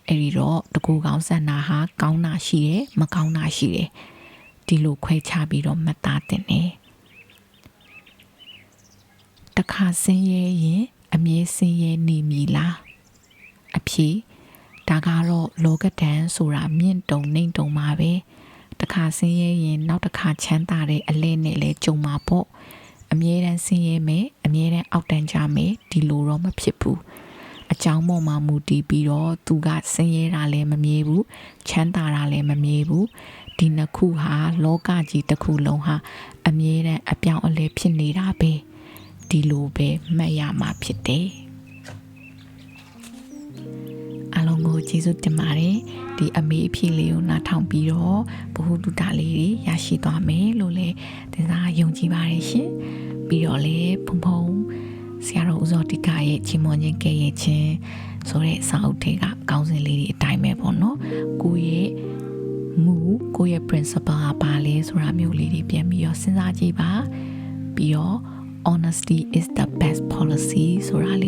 အဲ့ဒီတော့တကူကောင်းဆန်တာဟာကောင်းတာရှိတယ်မကောင်းတာရှိတယ်ဒီလိုခွဲခြားပြီးတော့မှတ်သားတင်တယ်တခါဆင်းရဲရင်အမြဲဆင်းရဲနေမည်လားအဖြေဒါကတော့လောကဓာတ်ဆိုတာမြင့်တုံနှိမ့်တုံမှာပဲတခါဆင်းရဲရင်နောက်တစ်ခါချမ်းသာတဲ့အလဲနဲ့လဲကြုံမှာပေါ့အမြဲတမ်းဆင်းရဲမယ်အမြဲတမ်းအောက်တန်းကြမယ်ဒီလိုတော့မဖြစ်ဘူးအကြောင်းပေါ်မှာမူတည်ပြီးတော့သူကဆင်းရဲတာလည်းမမြဲဘူးချမ်းသာတာလည်းမမြဲဘူးဒီနှစ်ခုဟာလောကကြီးတစ်ခုလုံးဟာအမြဲတမ်းအပြောင်းအလဲဖြစ်နေတာပဲဒီလိုပဲမှတ်ရမှာဖြစ်တယ်အားလုံး လုံးကိုကျေးဇူးတင်ပါတယ်ဒီအမေအဖြစ်လေးကိုနားထောင်ပြီးတော့ဘ ഹു တုတလေးတွေရရှိသွားမယ်လို့လည်းတင်စားယုံကြည်ပါတယ်ရှင်ပြီးတော့လေဖုံဖုံဆရာတော်ဦးစောတိကရဲ့ချီးမွမ်းခြင်းကဲ့ရဲ့ခြင်းဆိုတဲ့စာအုပ်ထဲကကောင်းစဉ်လေးတွေအတိုင်းပဲပေါ့နော်ကိုယ့်ရဲ့ principle ကပါလဲဆိုတာမျိုးလေးတွေပြန်ပြီးတော့စဉ်းစားကြည့်ပါပြီးတော့ honesty is the best policy ဆိုတာလေး